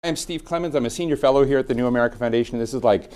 I'm Steve Clemens. I'm a senior fellow here at the New America Foundation. This is like,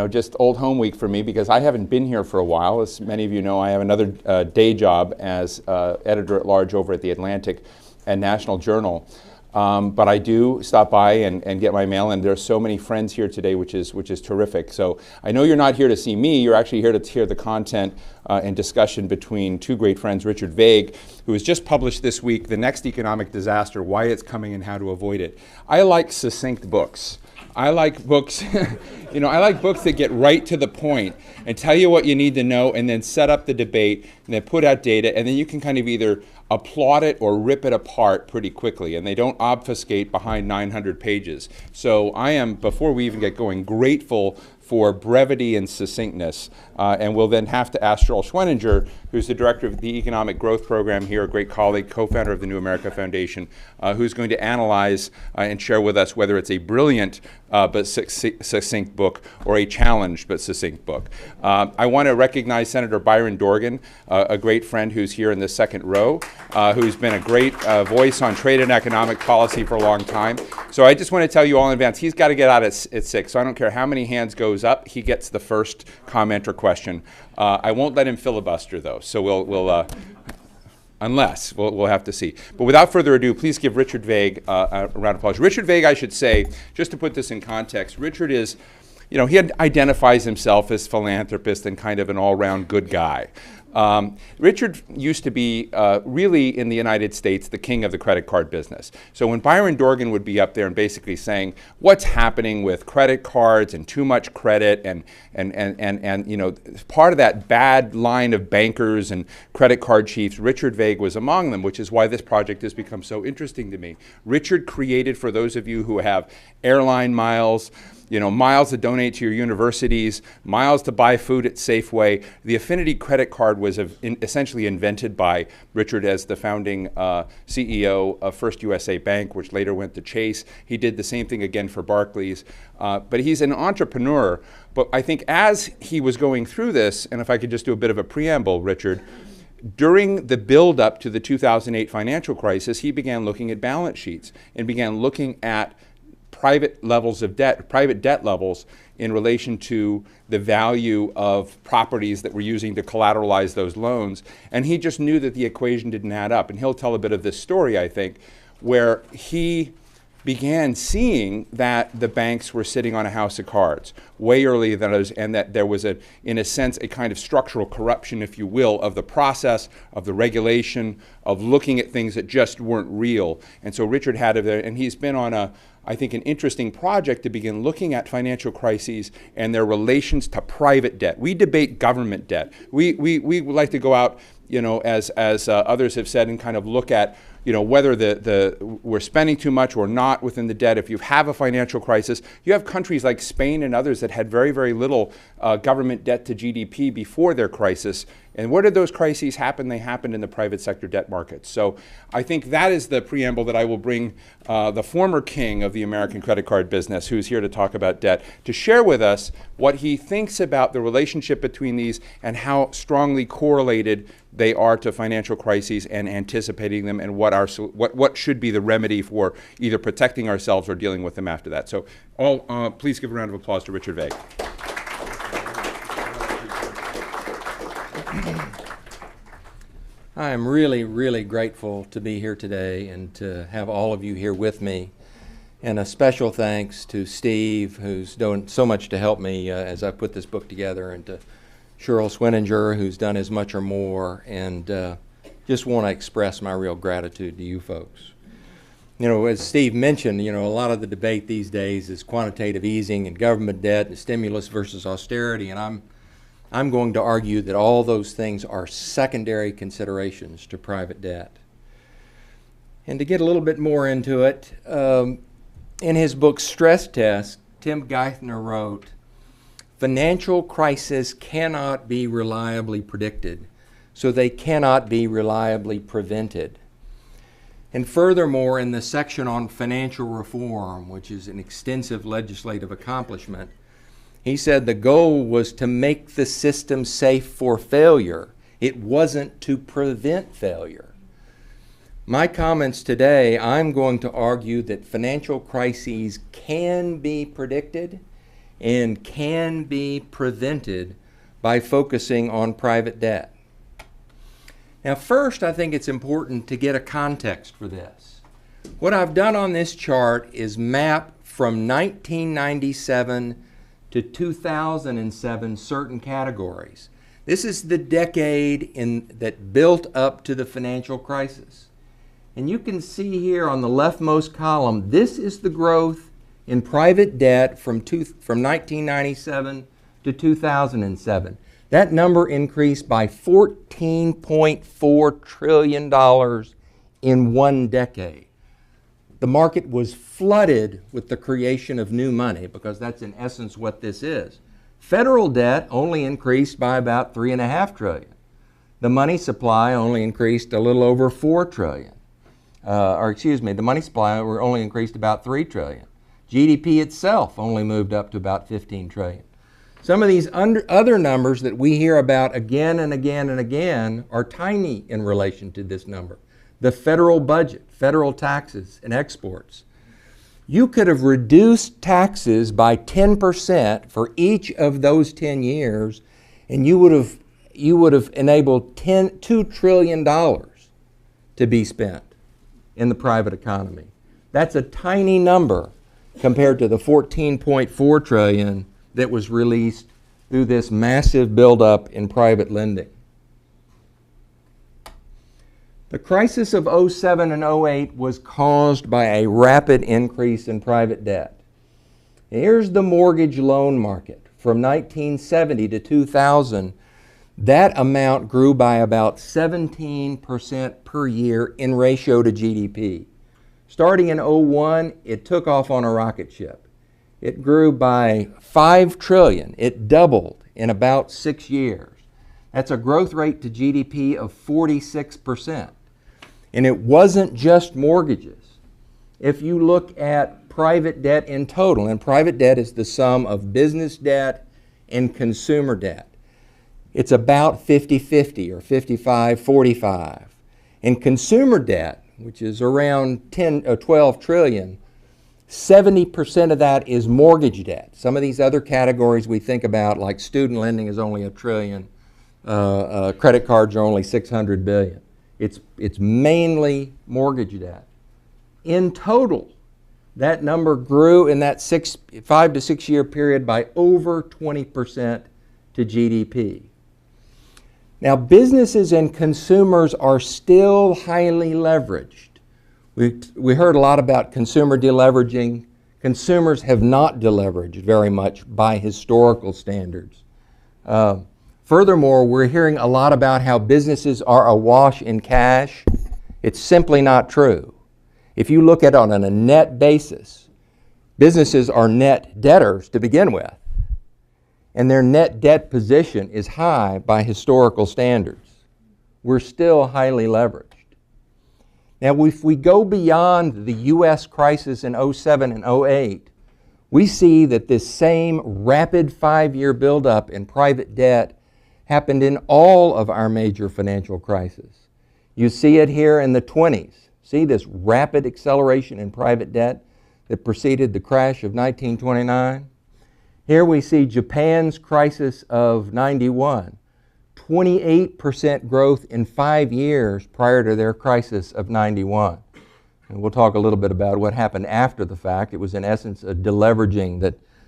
just old home week for me because I haven't been here for a while. As many of you know, I have another day job as editor-at-large over at The Atlantic and National Journal. But I do stop by and get my mail, and there are so many friends here today, which is terrific. So I know you're not here to see me. You're actually here to hear the content and discussion between two great friends, Richard Vague, who has just published this week, The Next Economic Disaster, Why It's Coming and How to Avoid It. I like succinct books. I like books, I like books that get right to the point and tell you what you need to know and then set up the debate and then put out data, and then you can kind of either applaud it or rip it apart pretty quickly, and they don't obfuscate behind 900 pages. So I am, before we even get going, grateful for brevity and succinctness, and we'll then have to ask Cheryl Schweninger, who's the director of the Economic Growth Program here, a great colleague, co-founder of the New America Foundation, who's going to analyze and share with us whether it's a brilliant but succinct book or a challenged but succinct book. I want to recognize Senator Byron Dorgan, a great friend who's here in the second row, who's been a great voice on trade and economic policy for a long time. So I just want to tell you all in advance, he's got to get out at 6, so I don't care how many hands goes up, he gets the first comment or question. I won't let him filibuster though, so we'll have to see. But without further ado, please give Richard Vague a round of applause. Richard Vague, I should say, just to put this in context, Richard is, he identifies himself as philanthropist and kind of an all-round good guy. Richard used to be really in the United States the king of the credit card business. So when Byron Dorgan would be up there and basically saying what's happening with credit cards and too much credit and part of that bad line of bankers and credit card chiefs, Richard Vague was among them, which is why this project has become so interesting to me. Richard created, for those of you who have airline miles, miles to donate to your universities, miles to buy food at Safeway. The Affinity credit card was essentially invented by Richard as the founding CEO of First USA Bank, which later went to Chase. He did the same thing again for Barclays. But he's an entrepreneur. But I think as he was going through this, and if I could just do a bit of a preamble, Richard, during the build-up to the 2008 financial crisis, he began looking at balance sheets and began looking at private debt levels in relation to the value of properties that we're using to collateralize those loans. And he just knew that the equation didn't add up. And he'll tell a bit of this story, I think, where he began seeing that the banks were sitting on a house of cards way earlier than others, and that there was, in a sense, a kind of structural corruption, if you will, of the process, of the regulation, of looking at things that just weren't real. And so Richard had it there, and he's been on I think, an interesting project to begin looking at financial crises and their relations to private debt. We debate government debt. We like to go out, as others have said, and kind of look at, whether we're spending too much or not within the debt. If you have a financial crisis, you have countries like Spain and others that had very, very little government debt to GDP before their crisis. And where did those crises happen? They happened in the private sector debt markets. So I think that is the preamble that I will bring the former king of the American credit card business, who's here to talk about debt, to share with us what he thinks about the relationship between these and how strongly correlated they are to financial crises and anticipating them, and what should be the remedy for either protecting ourselves or dealing with them after that. So please give a round of applause to Richard Vague. I am really, really grateful to be here today and to have all of you here with me. And a special thanks to Steve, who's done so much to help me as I put this book together, and to Cheryl Schweninger, who's done as much or more, and just want to express my real gratitude to you folks. As Steve mentioned, a lot of the debate these days is quantitative easing and government debt and stimulus versus austerity, and I'm going to argue that all those things are secondary considerations to private debt. And to get a little bit more into it, in his book Stress Test, Tim Geithner wrote, "Financial crises cannot be reliably predicted, so they cannot be reliably prevented." And furthermore, in the section on financial reform, which is an extensive legislative accomplishment, he said the goal was to make the system safe for failure. It wasn't to prevent failure. My comments today, I'm going to argue that financial crises can be predicted and can be prevented by focusing on private debt. Now, first, I think it's important to get a context for this. What I've done on this chart is map from 1997 to 2007 certain categories. This is the decade that built up to the financial crisis. And you can see here on the leftmost column, this is the growth in private debt from 1997 to 2007. That number increased by $14.4 trillion in one decade. The market was flooded with the creation of new money, because that's in essence what this is. Federal debt only increased by about $3.5 trillion. The money supply only increased a little over $4 trillion. The money supply only increased about $3 trillion. GDP itself only moved up to about $15 trillion. Some of these other numbers that we hear about again and again and again are tiny in relation to this number. The federal budget, federal taxes and exports. You could have reduced taxes by 10% for each of those 10 years, and you would have enabled $2 trillion to be spent in the private economy. That's a tiny number compared to the $14.4 trillion that was released through this massive buildup in private lending. The crisis of 07 and 08 was caused by a rapid increase in private debt. Here's the mortgage loan market. From 1970 to 2000, that amount grew by about 17% per year in ratio to GDP. Starting in 01, it took off on a rocket ship. It grew by $5 trillion. It doubled in about 6 years. That's a growth rate to GDP of 46%. And it wasn't just mortgages. If you look at private debt in total, and private debt is the sum of business debt and consumer debt, it's about 50-50 or 55-45. And consumer debt, which is around 12 trillion, 70% of that is mortgage debt. Some of these other categories we think about, like student lending, is only $1 trillion. Credit cards are only $600 billion. It's mainly mortgage debt. In total, that number grew in that 5 to 6 year period by over 20% to GDP. Now, businesses and consumers are still highly leveraged. We heard a lot about consumer deleveraging. Consumers have not deleveraged very much by historical standards. Furthermore, we're hearing a lot about how businesses are awash in cash. It's simply not true. If you look at it on a net basis, businesses are net debtors to begin with, and their net debt position is high by historical standards. We're still highly leveraged. Now, if we go beyond the U.S. crisis in 07 and 08, we see that this same rapid 5-year buildup in private debt happened in all of our major financial crises. You see it here in the 20s. See this rapid acceleration in private debt that preceded the crash of 1929? Here we see Japan's crisis of 91. 28% growth in 5 years prior to their crisis of 91. And we'll talk a little bit about what happened after the fact. It was in essence a deleveraging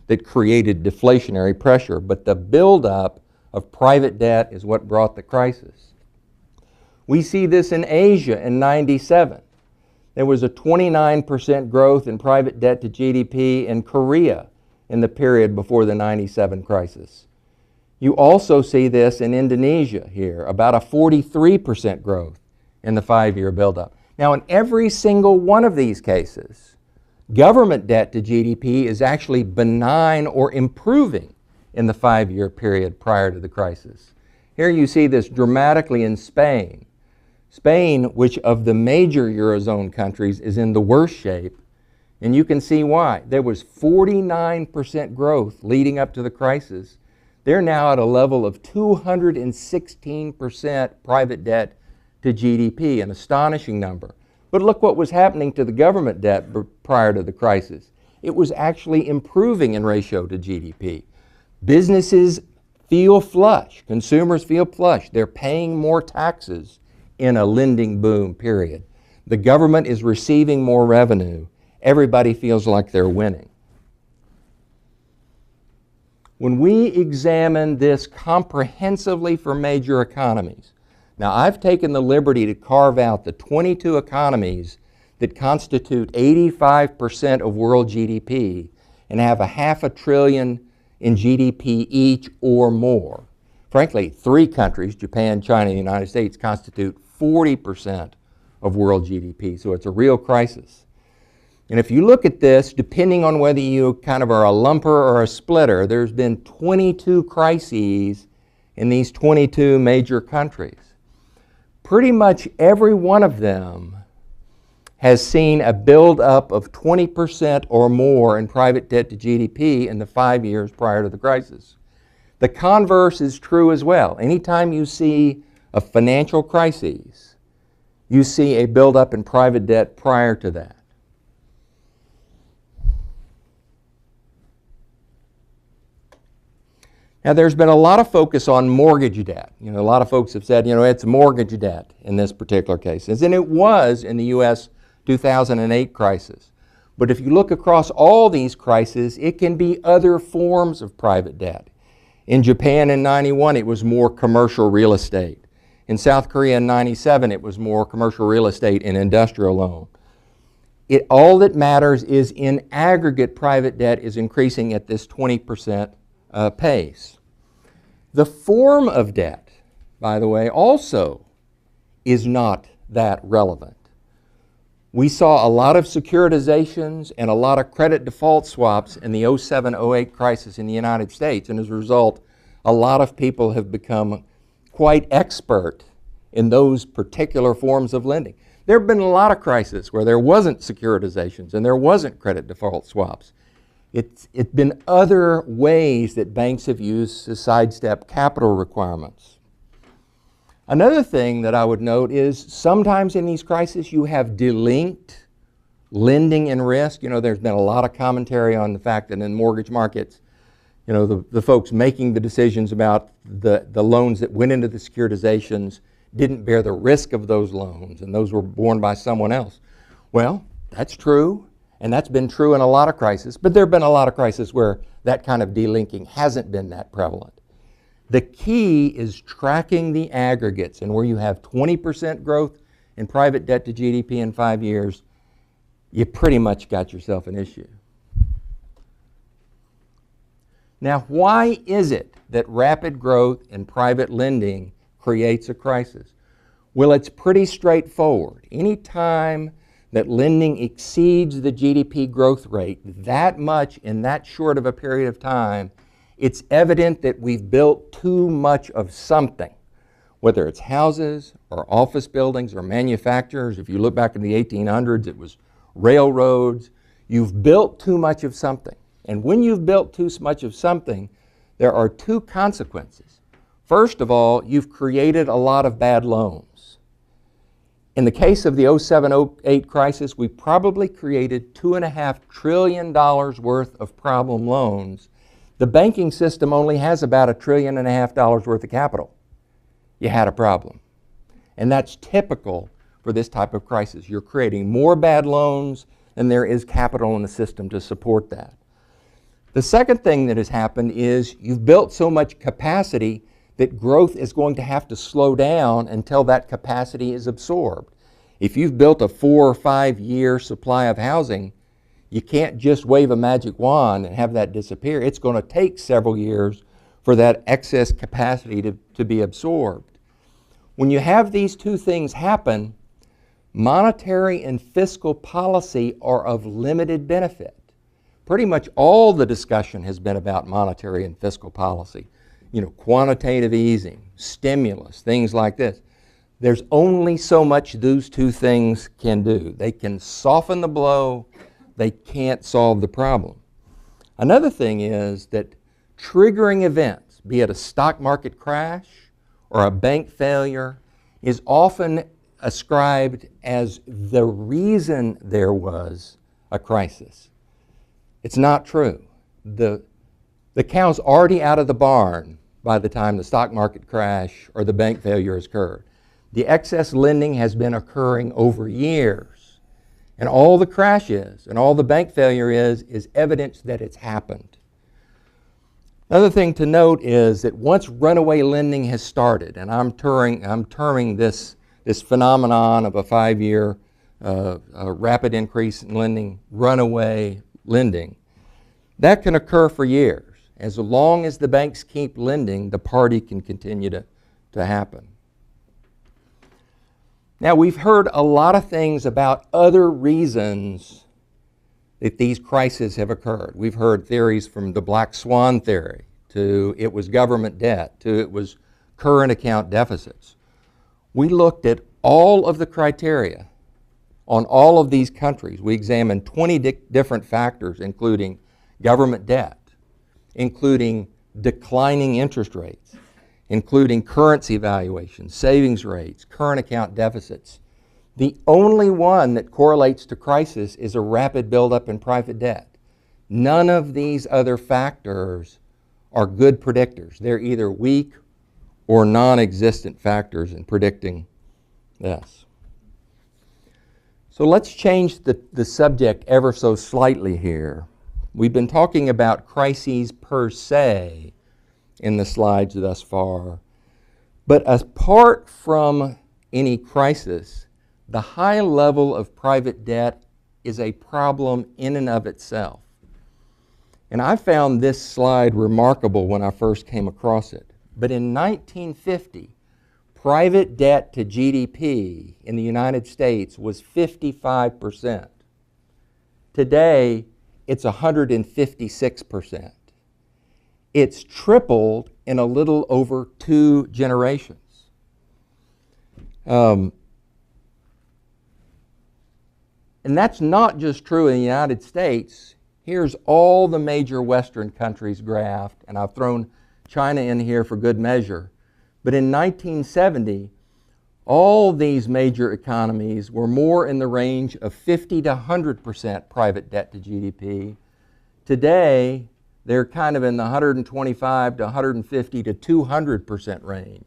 that created deflationary pressure. But the buildup of private debt is what brought the crisis. We see this in Asia in 97. There was a 29% growth in private debt to GDP in Korea in the period before the 97 crisis. You also see this in Indonesia here, about a 43% growth in the 5-year buildup. Now, in every single one of these cases, government debt to GDP is actually benign or improving in the 5-year period prior to the crisis. Here you see this dramatically in Spain. Spain, which of the major Eurozone countries is in the worst shape, and you can see why. There was 49% growth leading up to the crisis. They're now at a level of 216% private debt to GDP, an astonishing number. But look what was happening to the government debt prior to the crisis. It was actually improving in ratio to GDP. Businesses feel flush. Consumers feel flush. They're paying more taxes in a lending boom period. The government is receiving more revenue. Everybody feels like they're winning. When we examine this comprehensively for major economies, now I've taken the liberty to carve out the 22 economies that constitute 85% of world GDP and have $500 billion in GDP each or more. Frankly, 3 countries, Japan, China, and the United States, constitute 40% of world GDP, so it's a real crisis. And if you look at this, depending on whether you kind of are a lumper or a splitter, there's been 22 crises in these 22 major countries. Pretty much every one of them has seen a buildup of 20% or more in private debt to GDP in the 5 years prior to the crisis. The converse is true as well. Anytime you see a financial crisis, you see a buildup in private debt prior to that. Now, there's been a lot of focus on mortgage debt. A lot of folks have said, it's mortgage debt in this particular case. And it was in the U.S. 2008 crisis. But if you look across all these crises, it can be other forms of private debt. In Japan in '91, it was more commercial real estate. In South Korea in '97, it was more commercial real estate and industrial loan. All that matters is in aggregate, private debt is increasing at this 20% pace. The form of debt, by the way, also is not that relevant. We saw a lot of securitizations and a lot of credit default swaps in the 07-08 crisis in the United States, and as a result, a lot of people have become quite expert in those particular forms of lending. There have been a lot of crises where there wasn't securitizations and there wasn't credit default swaps. It's been other ways that banks have used to sidestep capital requirements. Another thing that I would note is sometimes in these crises you have delinked lending and risk. There's been a lot of commentary on the fact that in mortgage markets, the folks making the decisions about the loans that went into the securitizations didn't bear the risk of those loans, and those were borne by someone else. Well, that's true. And that's been true in a lot of crises, but there have been a lot of crises where that kind of delinking hasn't been that prevalent. The key is tracking the aggregates, and where you have 20% growth in private debt to GDP in 5 years, you pretty much got yourself an issue. Now, why is it that rapid growth in private lending creates a crisis? Well, it's pretty straightforward. Anytime that lending exceeds the GDP growth rate that much in that short of a period of time, it's evident that we've built too much of something, whether it's houses or office buildings or manufacturers. If you look back in the 1800s, it was railroads. You've built too much of something. And when you've built too much of something, there are 2 consequences. First of all, you've created a lot of bad loans. In the case of the 07-08 crisis, we probably created $2.5 trillion worth of problem loans. The banking system only has about $1.5 trillion worth of capital. You had a problem. And that's typical for this type of crisis. You're creating more bad loans than there is capital in the system to support that. The second thing that has happened is you've built so much capacity that growth is going to have to slow down until that capacity is absorbed. If you've built a 4 or 5 year supply of housing, you can't just wave a magic wand and have that disappear. It's going to take several years for that excess capacity to be absorbed. When you have these 2 things happen, monetary and fiscal policy are of limited benefit. Pretty much all the discussion has been about monetary and fiscal policy. Quantitative easing, stimulus, things like this. There's only so much those 2 things can do. They can soften the blow, they can't solve the problem. Another thing is that triggering events, be it a stock market crash or a bank failure, is often ascribed as the reason there was a crisis. It's not true. The cow's already out of the barn by the time the stock market crash or the bank failure has occurred. The excess lending has been occurring over years. And all the crashes and all the bank failure is evidence that it's happened. Another thing to note is that once runaway lending has started, and I'm terming this phenomenon of a 5-year rapid increase in lending, runaway lending, that can occur for years. As long as the banks keep lending, the party can continue to happen. Now, we've heard a lot of things about other reasons that these crises have occurred. We've heard theories from the black swan theory to it was government debt to it was current account deficits. We looked at all of the criteria on all of these countries. We examined 20 different factors, including government debt, including declining interest rates, including currency valuation, savings rates, current account deficits. The only one that correlates to crisis is a rapid buildup in private debt. None of these other factors are good predictors. They're either weak or non-existent factors in predicting this. So let's change the subject ever so slightly here. We've been talking about crises per se in the slides thus far. But apart from any crisis, the high level of private debt is a problem in and of itself. And I found this slide remarkable when I first came across it. But in 1950, private debt to GDP in the United States was 55%. Today, it's 156%. It's tripled in a little over 2 generations. And that's not just true in the United States. Here's all the major Western countries graphed, and I've thrown China in here for good measure. But in 1970, all these major economies were more in the range of 50 to 100% private debt to GDP. Today, they're kind of in the 125 to 150 to 200% range.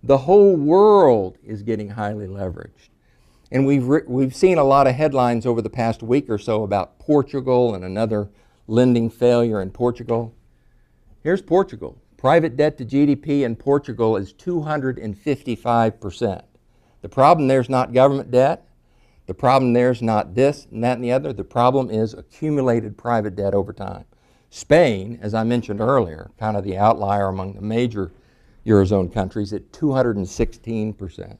The whole world is getting highly leveraged. And we've seen a lot of headlines over the past week or so about Portugal and another lending failure in Portugal. Here's Portugal. Private debt to GDP in Portugal is 255%. The problem there is not government debt. The problem there is not this and that and the other. The problem is accumulated private debt over time. Spain, as I mentioned earlier, kind of the outlier among the major Eurozone countries at 216%.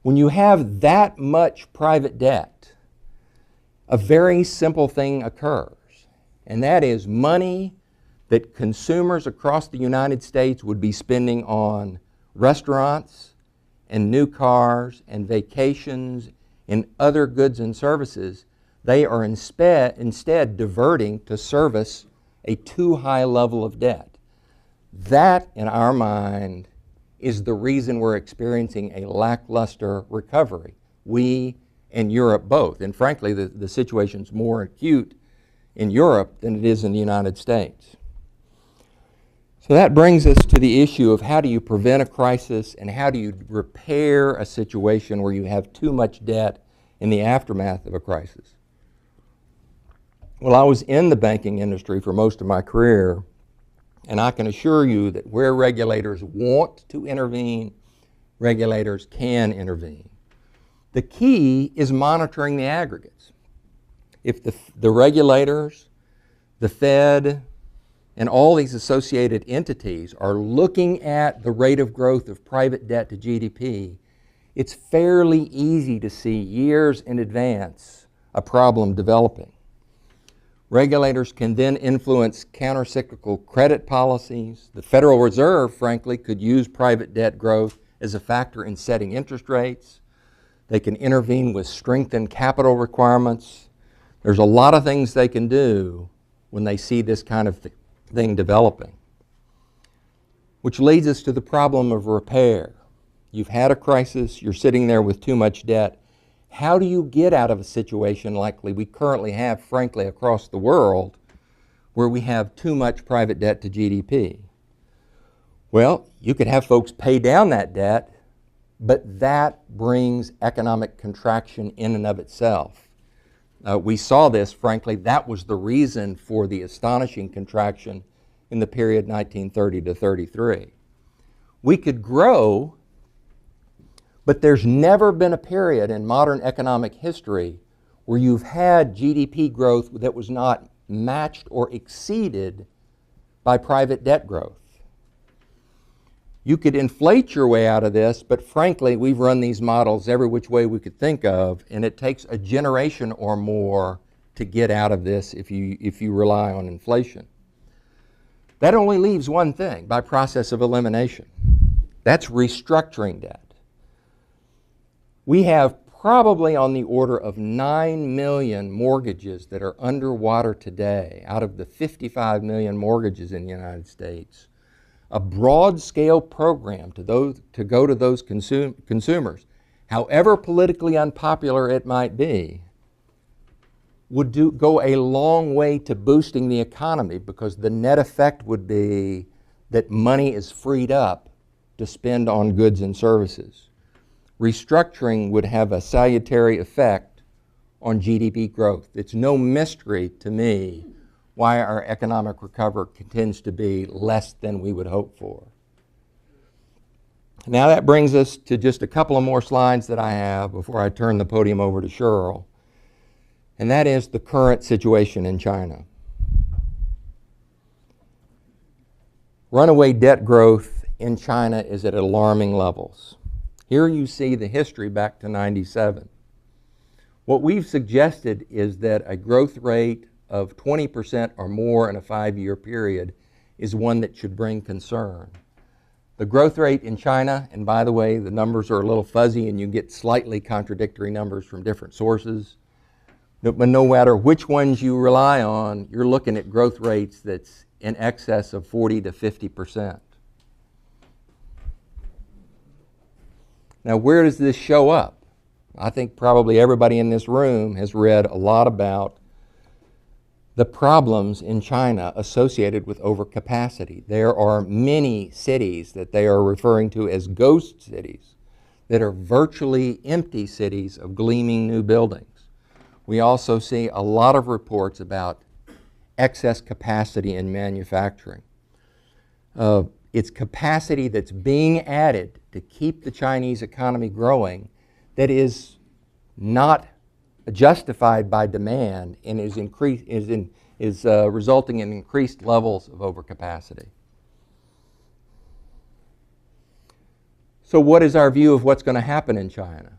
When you have that much private debt, a very simple thing occurs, and that is money that consumers across the United States would be spending on restaurants and new cars and vacations and other goods and services, they are instead diverting to service a too high level of debt. That, in our mind, is the reason we're experiencing a lackluster recovery. We and Europe both. And frankly, the situation's more acute in Europe than it is in the United States. So that brings us to the issue of how do you prevent a crisis and how do you repair a situation where you have too much debt in the aftermath of a crisis. Well, I was in the banking industry for most of my career, and I can assure you that where regulators want to intervene, regulators can intervene. The key is monitoring the aggregates. If the regulators, the Fed, and all these associated entities are looking at the rate of growth of private debt to GDP, it's fairly easy to see years in advance a problem developing. Regulators can then influence countercyclical credit policies. The Federal Reserve, frankly, could use private debt growth as a factor in setting interest rates. They can intervene with strengthened capital requirements. There's a lot of things they can do when they see this kind of thing developing. Which leads us to the problem of repair. You've had a crisis. You're sitting there with too much debt. How do you get out of a situation like we currently have, frankly, across the world, where we have too much private debt to GDP? Well, you could have folks pay down that debt, but that brings economic contraction in and of itself. We saw this, frankly, that was the reason for the astonishing contraction in the period 1930 to 33. We could grow, but there's never been a period in modern economic history where you've had GDP growth that was not matched or exceeded by private debt growth. You could inflate your way out of this, but frankly, we've run these models every which way we could think of, and it takes a generation or more to get out of this if you rely on inflation. That only leaves one thing, by process of elimination. That's restructuring debt. We have probably on the order of 9 million mortgages that are underwater today out of the 55 million mortgages in the United States. A broad-scale program to go to those consumers, however politically unpopular it might be, would go a long way to boosting the economy, because the net effect would be that money is freed up to spend on goods and services. Restructuring would have a salutary effect on GDP growth. It's no mystery to me why our economic recovery tends to be less than we would hope for. Now that brings us to just a couple of more slides that I have before I turn the podium over to Cheryl, and that is the current situation in China. Runaway debt growth in China is at alarming levels. Here you see the history back to '97. What we've suggested is that a growth rate of 20% or more in a 5-year period is one that should bring concern. The growth rate in China, and by the way, the numbers are a little fuzzy and you get slightly contradictory numbers from different sources, but no matter which ones you rely on, you're looking at growth rates that's in excess of 40 to 50%. Now, where does this show up? I think probably everybody in this room has read a lot about the problems in China associated with overcapacity. There are many cities that they are referring to as ghost cities that are virtually empty cities of gleaming new buildings. We also see a lot of reports about excess capacity in manufacturing. It's capacity that's being added to keep the Chinese economy growing that is not justified by demand and is resulting in increased levels of overcapacity. So what is our view of what's going to happen in China?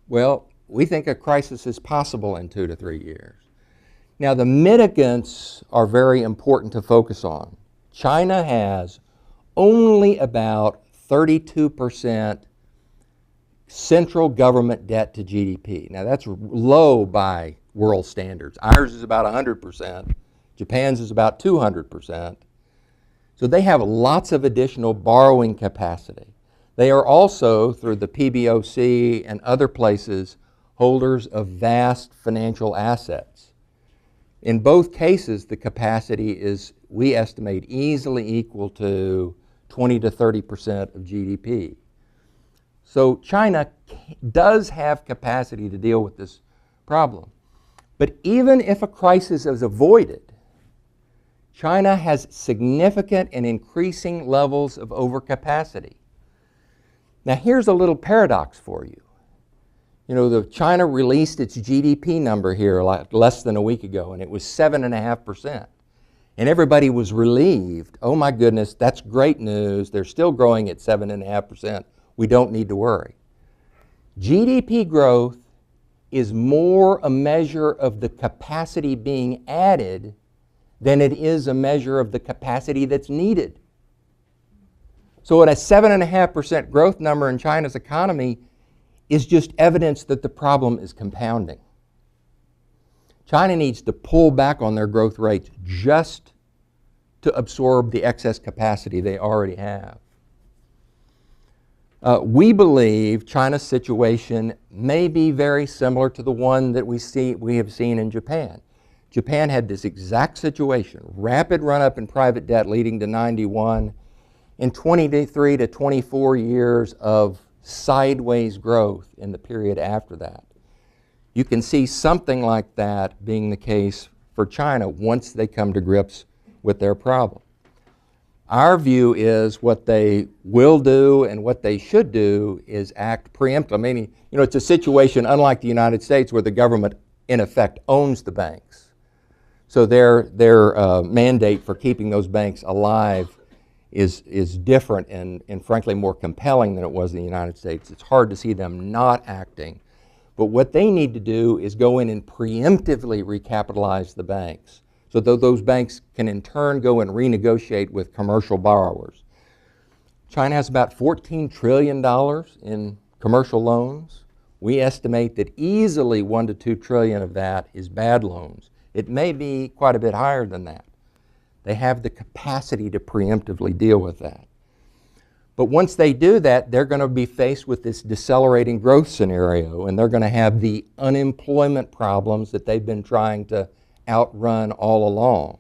Well, we think a crisis is possible in 2 to 3 years. Now, the mitigants are very important to focus on. China has only about 32% central government debt to GDP. Now that's low by world standards. Ours is about 100%. Japan's is about 200%. So they have lots of additional borrowing capacity. They are also, through the PBOC and other places, holders of vast financial assets. In both cases, the capacity is, we estimate, easily equal to 20 to 30% of GDP. So China does have capacity to deal with this problem. But even if a crisis is avoided, China has significant and increasing levels of overcapacity. Now here's a little paradox for you. You know, China released its GDP number here less than a week ago, and it was 7.5%. And everybody was relieved. Oh my goodness, that's great news. They're still growing at 7.5%. We don't need to worry. GDP growth is more a measure of the capacity being added than it is a measure of the capacity that's needed. So at a 7.5% growth number in China's economy is just evidence that the problem is compounding. China needs to pull back on their growth rates just to absorb the excess capacity they already have. We believe China's situation may be very similar to the one that we have seen in Japan. Japan had this exact situation, rapid run-up in private debt leading to 91, and 23 to 24 years of sideways growth in the period after that. You can see something like that being the case for China once they come to grips with their problem. Our view is what they will do and what they should do is act preemptively. Meaning, it's a situation unlike the United States where the government, in effect, owns the banks. So their mandate for keeping those banks alive is different and frankly more compelling than it was in the United States. It's hard to see them not acting. But what they need to do is go in and preemptively recapitalize the banks so that those banks can in turn go and renegotiate with commercial borrowers. China has about $14 trillion in commercial loans. We estimate that easily $1 to $2 trillion of that is bad loans. It may be quite a bit higher than that. They have the capacity to preemptively deal with that. But once they do that, they're going to be faced with this decelerating growth scenario, and they're going to have the unemployment problems that they've been trying to outrun all along.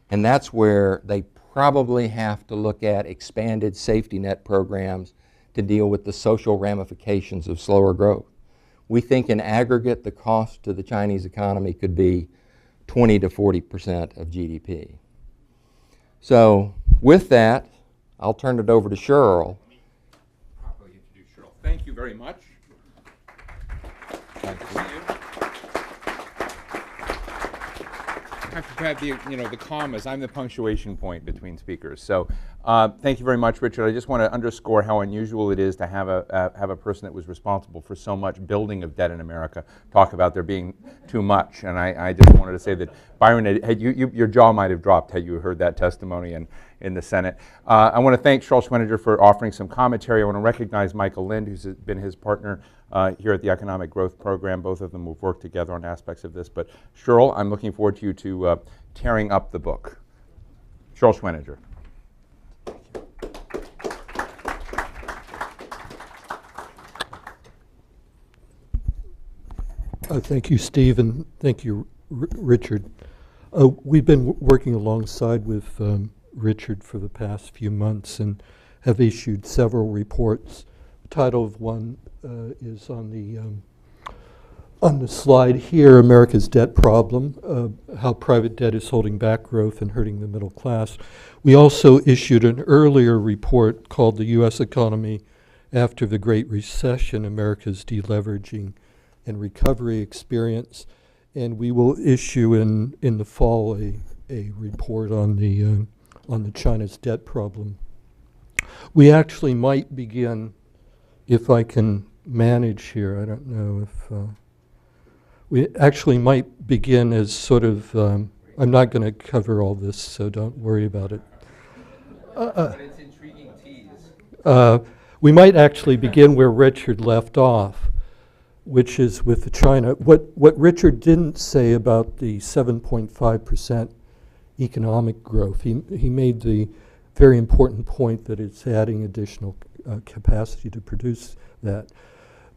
And that's where they probably have to look at expanded safety net programs to deal with the social ramifications of slower growth. We think in aggregate the cost to the Chinese economy could be 20 to 40% of GDP. So with that, I'll turn it over to Cheryl. Properly introduce Cheryl. Thank you very much. Glad to see you. I have to have the commas. I'm the punctuation point between speakers. So thank you very much, Richard. I just want to underscore how unusual it is to have a person that was responsible for so much building of debt in America talk about there being too much. And I just wanted to say that Byron, your jaw might have dropped had you heard that testimony in the Senate. I want to thank Cheryl Schweninger for offering some commentary. I want to recognize Michael Lind, who's been his partner here at the Economic Growth Program. Both of them have worked together on aspects of this. But Cheryl, I'm looking forward to you to tearing up the book. Cheryl Schweninger. Thank you, Steve, and thank you, Richard. We've been working alongside with Richard for the past few months and have issued several reports. The title of one is on the slide here, America's Debt Problem, how private debt is holding back growth and hurting the middle class. We also issued an earlier report called The U.S. Economy After the Great Recession, America's Deleveraging and Recovery Experience, and we will issue in the fall a report on the China's debt problem. We actually might begin, if I can manage here, I don't know if, we actually might begin as sort of, I'm not going to cover all this, so don't worry about it. But it's intriguing tease. We might actually begin where Richard left off, which is with China. What Richard didn't say about the 7.5% economic growth, he made the very important point that it's adding additional capacity to produce that.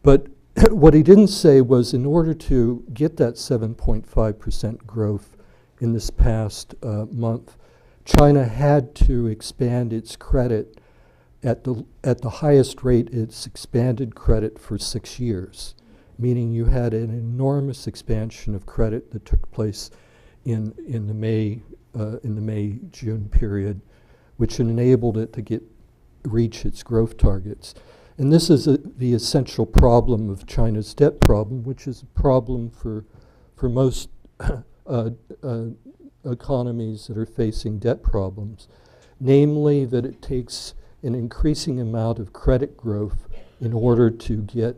But what he didn't say was in order to get that 7.5% growth in this past month, China had to expand its credit at the highest rate it's expanded credit for 6 years, meaning you had an enormous expansion of credit that took place in the May-June period, which enabled it to reach its growth targets. And this is the essential problem of China's debt problem, which is a problem for most economies that are facing debt problems, namely that it takes an increasing amount of credit growth in order to get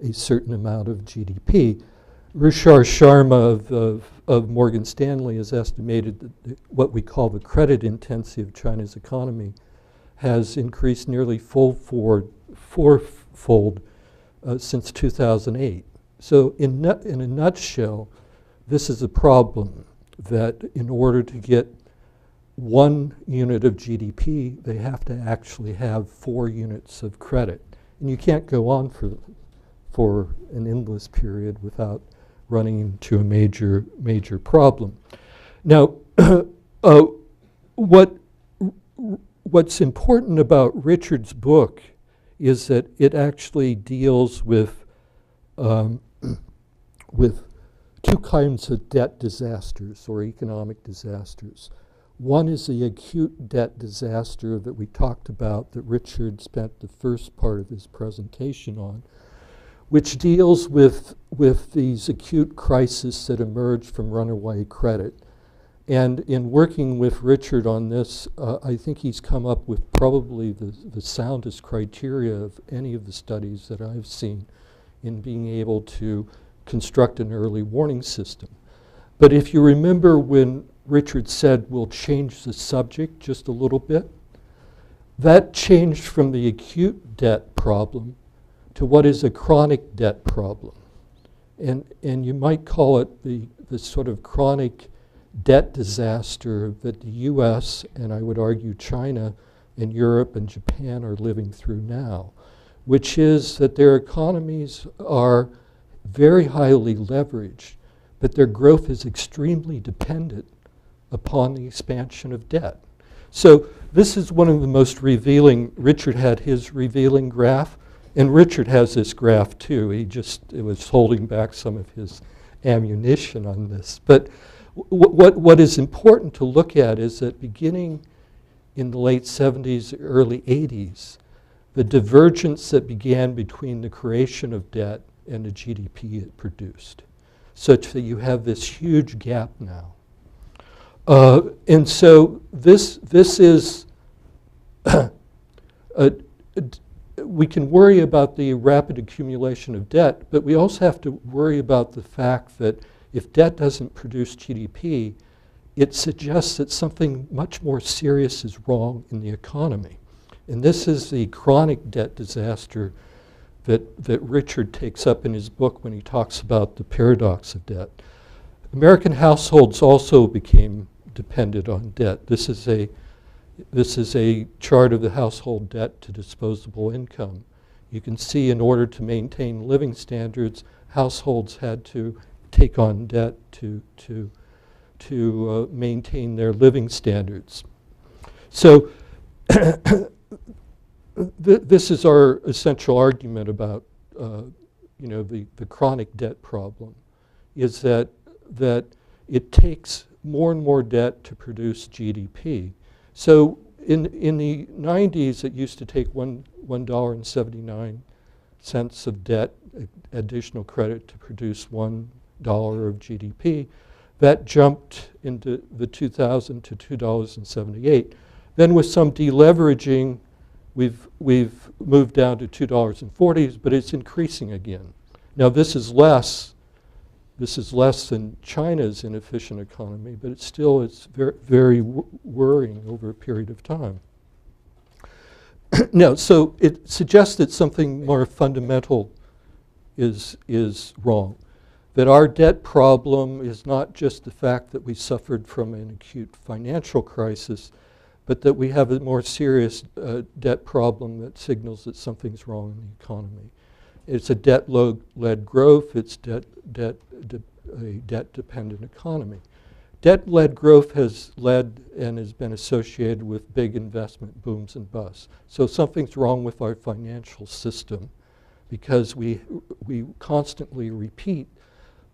a certain amount of GDP. Ruchir Sharma of Morgan Stanley has estimated that what we call the credit intensity of China's economy has increased nearly fourfold since 2008. So in a nutshell, this is a problem that in order to get 1 unit of GDP, they have to actually have 4 units of credit. And you can't go on for an endless period without running into a major problem. Now, what's important about Richard's book is that it actually deals with two kinds of debt disasters or economic disasters. One is the acute debt disaster that we talked about, that Richard spent the first part of his presentation on, which deals with these acute crises that emerge from runaway credit. And in working with Richard on this, I think he's come up with probably the soundest criteria of any of the studies that I've seen in being able to construct an early warning system. But if you remember when Richard said we'll change the subject just a little bit, that changed from the acute debt problem to what is a chronic debt problem. And you might call it the sort of chronic debt disaster that the US, and I would argue China and Europe and Japan are living through now, which is that their economies are very highly leveraged, but their growth is extremely dependent upon the expansion of debt. So this is one of the most revealing. Richard had his revealing graph, and Richard has this graph too. It was holding back some of his ammunition on this. But what is important to look at is that beginning in the late 70s, early 80s, the divergence that began between the creation of debt and the GDP it produced, such that you have this huge gap now. And so this is, we can worry about the rapid accumulation of debt, but we also have to worry about the fact that if debt doesn't produce GDP, it suggests that something much more serious is wrong in the economy. And this is the chronic debt disaster that Richard takes up in his book when he talks about the paradox of debt. American households also became dependent on debt. This is a chart of the household debt to disposable income. You can see in order to maintain living standards, households had to take on debt to maintain their living standards. So this is our essential argument about the chronic debt problem, is that it takes more and more debt to produce GDP. So in the 90s, it used to take $1.79 of debt, additional credit, to produce $1 of GDP. That jumped into the 2000 to $2.78. Then with some deleveraging, we've moved down to $2.40, but it's increasing again. Now this is less than China's inefficient economy, but it's very, very worrying over a period of time. Now, so it suggests that something more fundamental is wrong. That our debt problem is not just the fact that we suffered from an acute financial crisis, but that we have a more serious debt problem that signals that something's wrong in the economy. It's a debt-led growth. It's a debt-dependent economy. Debt-led growth has led and has been associated with big investment booms and busts. So something's wrong with our financial system, because we constantly repeat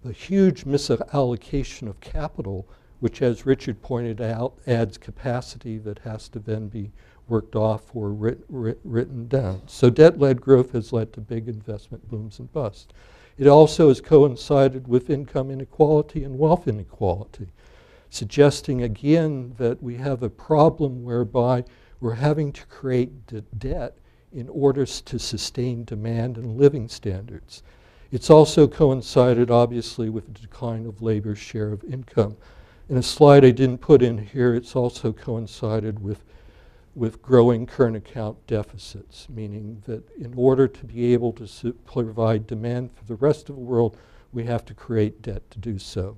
the huge misallocation of capital, which, as Richard pointed out, adds capacity that has to then be worked off or written down. So debt-led growth has led to big investment booms and busts. It also has coincided with income inequality and wealth inequality, suggesting again that we have a problem whereby we're having to create debt in order to sustain demand and living standards. It's also coincided, obviously, with the decline of labor's share of income. In a slide I didn't put in here, it's also coincided with growing current account deficits, meaning that in order to be able to provide demand for the rest of the world, we have to create debt to do so.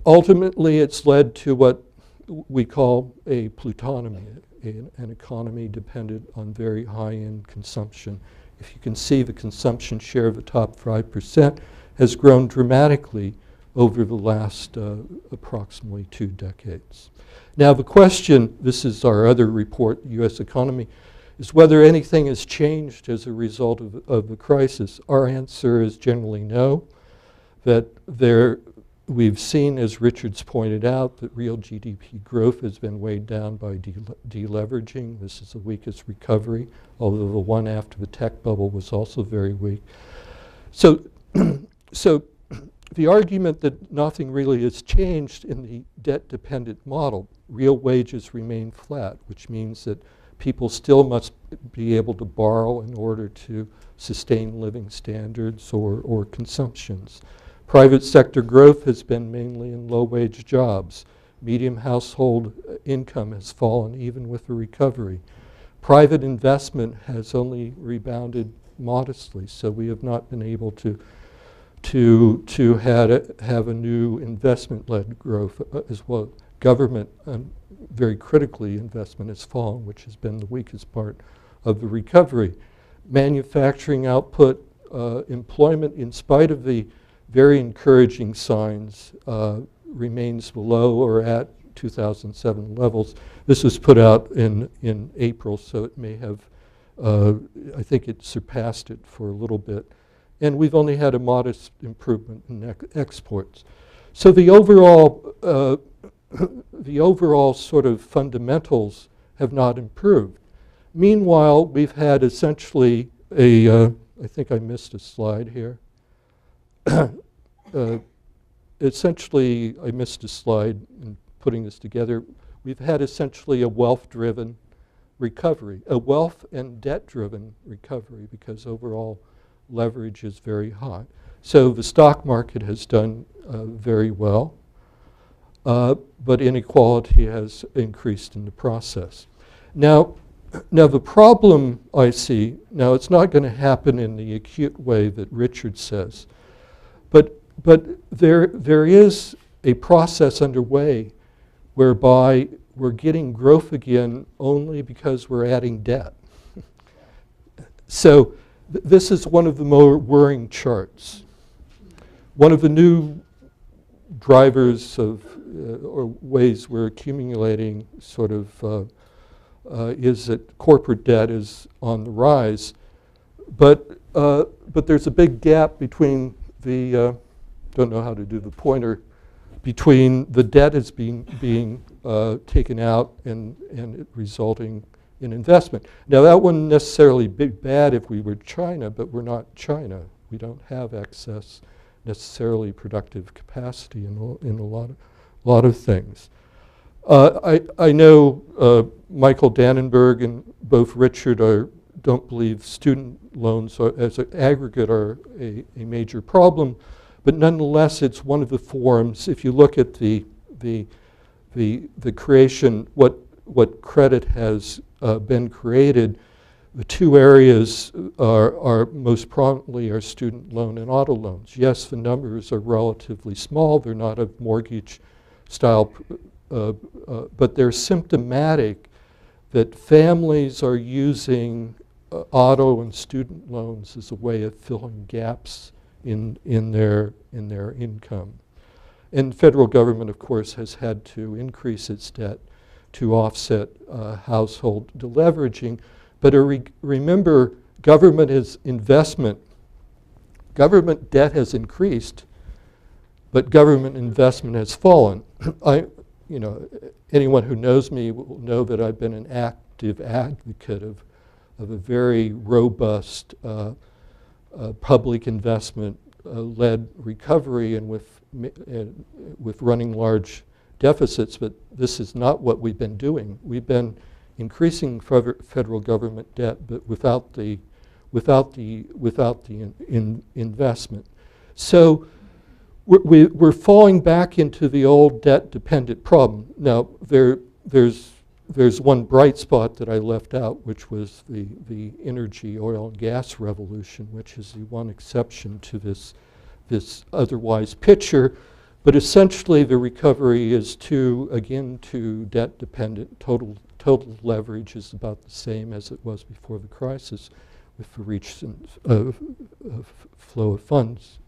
Ultimately, it's led to what we call a plutonomy, an economy dependent on very high-end consumption. If you can see, the consumption share of the top 5% has grown dramatically over the last approximately 2 decades. Now the question, this is our other report, U.S. economy, is whether anything has changed as a result of the crisis. Our answer is generally no, that we've seen, as Richard's pointed out, that real GDP growth has been weighed down by deleveraging. This is the weakest recovery, although the one after the tech bubble was also very weak. So, so the argument that nothing really has changed in the debt-dependent model, real wages remain flat, which means that people still must be able to borrow in order to sustain living standards or consumptions. Private sector growth has been mainly in low-wage jobs. Medium household income has fallen even with the recovery. Private investment has only rebounded modestly, so we have not been able to have a new investment-led growth as well. Government, very critically, investment has fallen, which has been the weakest part of the recovery. Manufacturing output, employment, in spite of the very encouraging signs, remains below or at 2007 levels. This was put out in April, so it may have, I think it surpassed it for a little bit. And we've only had a modest improvement in exports. So the overall sort of fundamentals have not improved. Meanwhile, we've had essentially I think I missed a slide here. Essentially, I missed a slide in putting this together. We've had essentially a wealth-driven recovery, a wealth and debt-driven recovery, because overall leverage is very high. So the stock market has done very well, but inequality has increased in the process. Now the problem I see, now it's not going to happen in the acute way that Richard says, but there is a process underway whereby we're getting growth again only because we're adding debt. So this is one of the more worrying charts. One of the new drivers of or ways we're accumulating sort of is that corporate debt is on the rise, but there's a big gap between the don't know how to do the pointer, between the debt is being taken out and it resulting in investment. Now that wouldn't necessarily be bad if we were China, but we're not China. We don't have excess necessarily productive capacity in a lot of things. I know Michael Dannenberg and both Richard don't believe student loans as an aggregate are a major problem, but nonetheless it's one of the forms. If you look at the creation, what credit has been created, the two areas are most prominently are student loan and auto loans. Yes, the numbers are relatively small. They're not a mortgage style, but they're symptomatic that families are using auto and student loans as a way of filling gaps in their income. And the federal government, of course, has had to increase its debt to offset household deleveraging. But remember, government debt has increased, but government investment has fallen. Anyone who knows me will know that I've been an active advocate of a very robust public investment-led recovery and with running large deficits, but this is not what we've been doing. We've been increasing federal government debt, but without the investment. So we're falling back into the old debt-dependent problem. Now there's one bright spot that I left out, which was the energy, oil, and gas revolution, which is the one exception to this otherwise picture. But essentially, the recovery is again, to debt dependent. Total leverage is about the same as it was before the crisis with the recent flow of funds.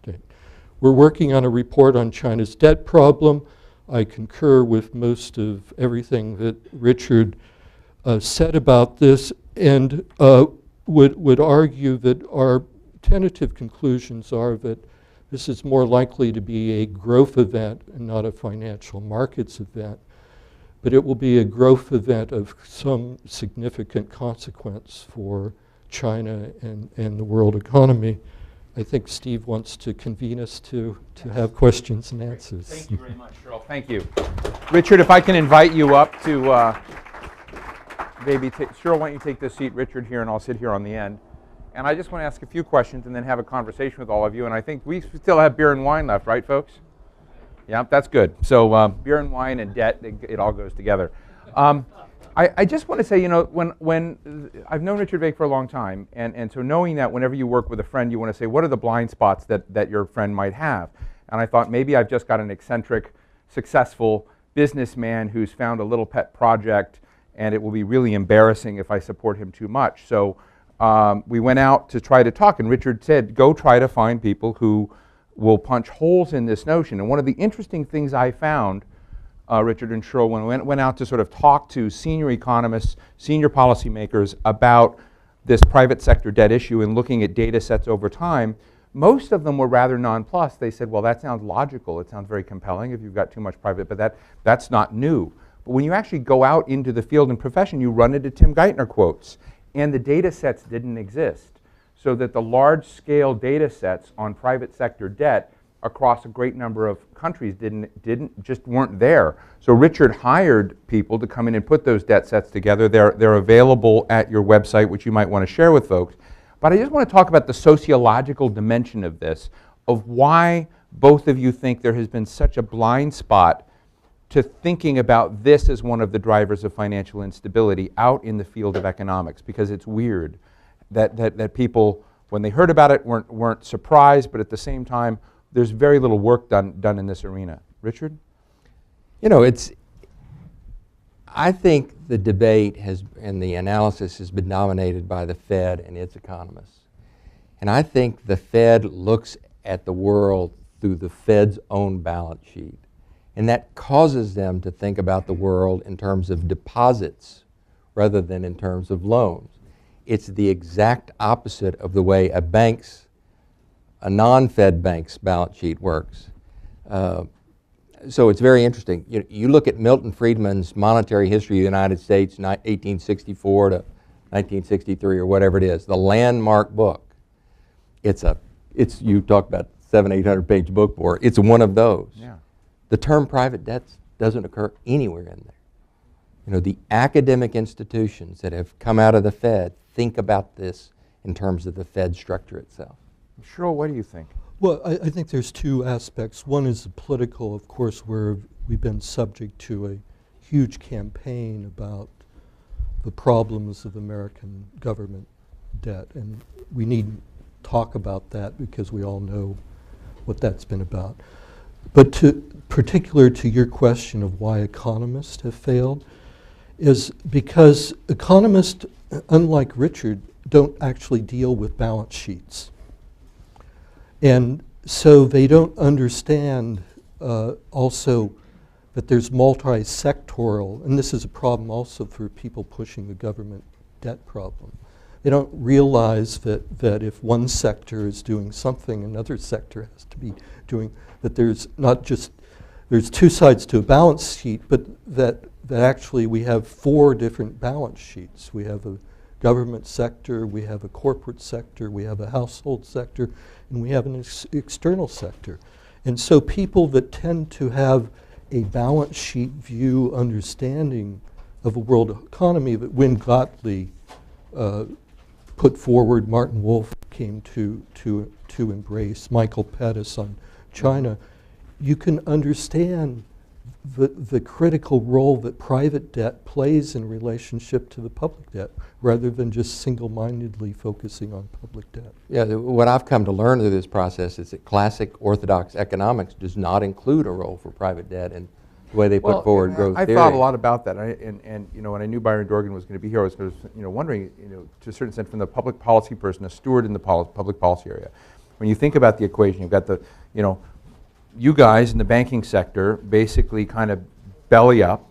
We're working on a report on China's debt problem. I concur with most of everything that Richard said about this, and would argue that our tentative conclusions are that this is more likely to be a growth event and not a financial markets event, but it will be a growth event of some significant consequence for China and the world economy. I think Steve wants to convene us to have questions and answers. Thank you very much, Cheryl. Thank you. Richard, if I can invite you up to Cheryl, why don't you take this seat, Richard, here, and I'll sit here on the end. And I just want to ask a few questions and then have a conversation with all of you. And I think we still have beer and wine left, right, folks? Yeah, that's good. So beer and wine and debt, it all goes together. I just want to say, when I've known Richard Vague for a long time, and so knowing that whenever you work with a friend, you want to say, what are the blind spots that your friend might have? And I thought maybe I've just got an eccentric, successful businessman who's found a little pet project, and it will be really embarrassing if I support him too much. So we went out to try to talk, and Richard said, go try to find people who will punch holes in this notion. And one of the interesting things I found, Richard and Cheryl, when we went out to sort of talk to senior economists, senior policymakers about this private sector debt issue and looking at data sets over time, most of them were rather nonplussed. They said, well, that sounds logical. It sounds very compelling if you've got too much private, but that's not new. But when you actually go out into the field and profession, you run into Tim Geithner quotes, and the data sets didn't exist. So that the large-scale data sets on private sector debt across a great number of countries just weren't there. So Richard hired people to come in and put those debt sets together. They're available at your website, which you might want to share with folks. But I just want to talk about the sociological dimension of this, of why both of you think there has been such a blind spot to thinking about this as one of the drivers of financial instability out in the field of economics, because it's weird that people, when they heard about it, weren't surprised, but at the same time, there's very little work done in this arena. Richard? I think the debate and the analysis has been dominated by the Fed and its economists. And I think the Fed looks at the world through the Fed's own balance sheet. And that causes them to think about the world in terms of deposits rather than in terms of loans. It's the exact opposite of the way a non-Fed bank's balance sheet works. So it's very interesting. You look at Milton Friedman's Monetary History of the United States, 1864 to 1963 or whatever it is, the landmark book. You talk about 700-800 page book for it. It's one of those. Yeah. The term private debt doesn't occur anywhere in there. The academic institutions that have come out of the Fed think about this in terms of the Fed structure itself. Cheryl, what do you think? Well, I think there's two aspects. One is the political, of course, where we've been subject to a huge campaign about the problems of American government debt. And we needn't talk about that because we all know what that's been about. But particular to your question of why economists have failed, is because economists, unlike Richard, don't actually deal with balance sheets. And so they don't understand also that there's multi-sectoral, and this is a problem also for people pushing the government debt problem. They don't realize that if one sector is doing something, another sector has to be doing, that there's two sides to a balance sheet, but that actually we have four different balance sheets. We have a government sector, we have a corporate sector, we have a household sector, and we have an external sector. And so people that tend to have a balance sheet view understanding of a world economy that Wynne Gottlieb put forward, Martin Wolf came to embrace, Michael Pettis on China, you can understand the critical role that private debt plays in relationship to the public debt, rather than just single-mindedly focusing on public debt. Yeah, what I've come to learn through this process is that classic orthodox economics does not include a role for private debt in the way they put forward growth I theory. thought a lot about that, and you know, when I knew Byron Dorgan was going to be here, I was wondering, to a certain extent, from the public policy person, a steward in the public policy area. When you think about the equation, you've got the, you guys in the banking sector basically kind of belly up,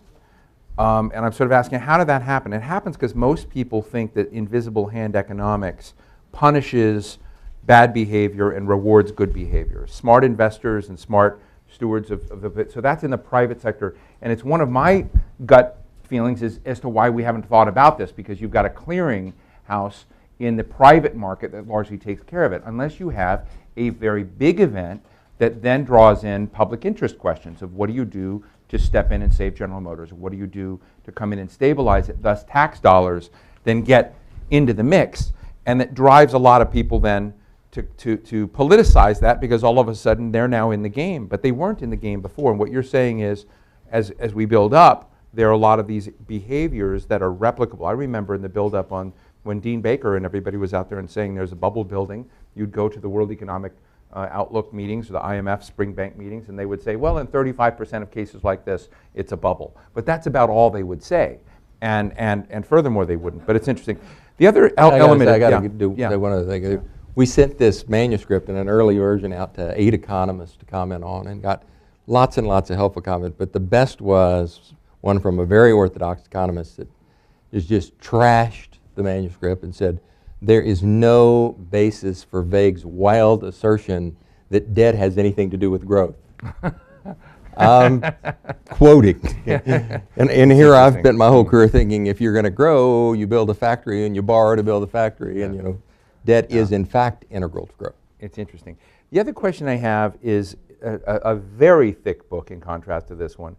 and I'm sort of asking, how did that happen? It happens because most people think that invisible hand economics punishes bad behavior and rewards good behavior. Smart investors and smart stewards of the, so that's in the private sector, and it's one of my gut feelings as to why we haven't thought about this, because you've got a clearing house in the private market that largely takes care of it, unless you have a very big event that then draws in public interest questions of what do you do to step in and save General Motors, or what do you do to come in and stabilize it, thus tax dollars then get into the mix, and that drives a lot of people then to politicize that, because all of a sudden they're now in the game, but they weren't in the game before. And what you're saying is, as we build up, there are a lot of these behaviors that are replicable. I remember in the build up on when Dean Baker and everybody was out there and saying there's a bubble building, you'd go to the World Economic Outlook meetings or the IMF Spring Bank meetings, and they would say, well, in 35% of cases like this, it's a bubble. But that's about all they would say. And furthermore, they wouldn't. But it's interesting. The other element... I got to do one other thing. Yeah. We sent this manuscript in an early version out to 8 economists to comment on, and got lots and lots of helpful comments. But the best was one from a very orthodox economist that just trashed the manuscript and said, there is no basis for Vague's wild assertion that debt has anything to do with growth. Quoting. and here I've spent my whole career thinking, if you're going to grow, you build a factory and you borrow to build a factory, and debt is in fact integral to growth. It's interesting. The other question I have is a very thick book, in contrast to this one,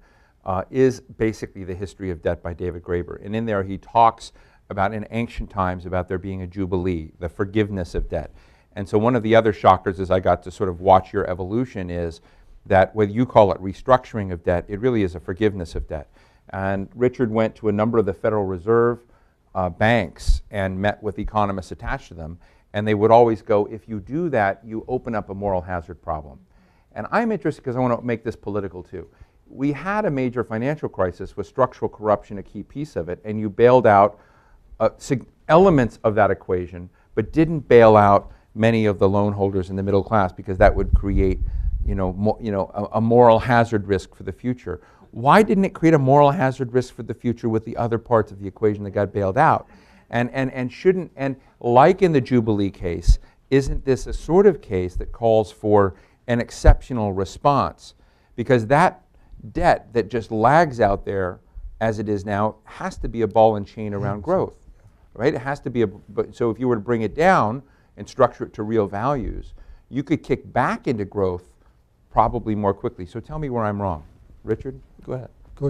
is basically the history of debt by David Graeber. And in there he talks about, in ancient times, about there being a jubilee, the forgiveness of debt. And so one of the other shockers as I got to sort of watch your evolution is that whether you call it restructuring of debt, it really is a forgiveness of debt. And Richard went to a number of the Federal Reserve banks and met with economists attached to them, and they would always go, if you do that, you open up a moral hazard problem. And I'm interested because I want to make this political too. We had a major financial crisis with structural corruption a key piece of it, and you bailed out elements of that equation, but didn't bail out many of the loan holders in the middle class, because that would create a moral hazard risk for the future. Why didn't it create a moral hazard risk for the future with the other parts of the equation that got bailed out? And like in the Jubilee case, isn't this a sort of case that calls for an exceptional response? Because that debt that just lags out there as it is now has to be a ball and chain around growth, right? It has to be so if you were to bring it down and structure it to real values, you could kick back into growth probably more quickly. So tell me where I'm wrong. Richard, go ahead. Go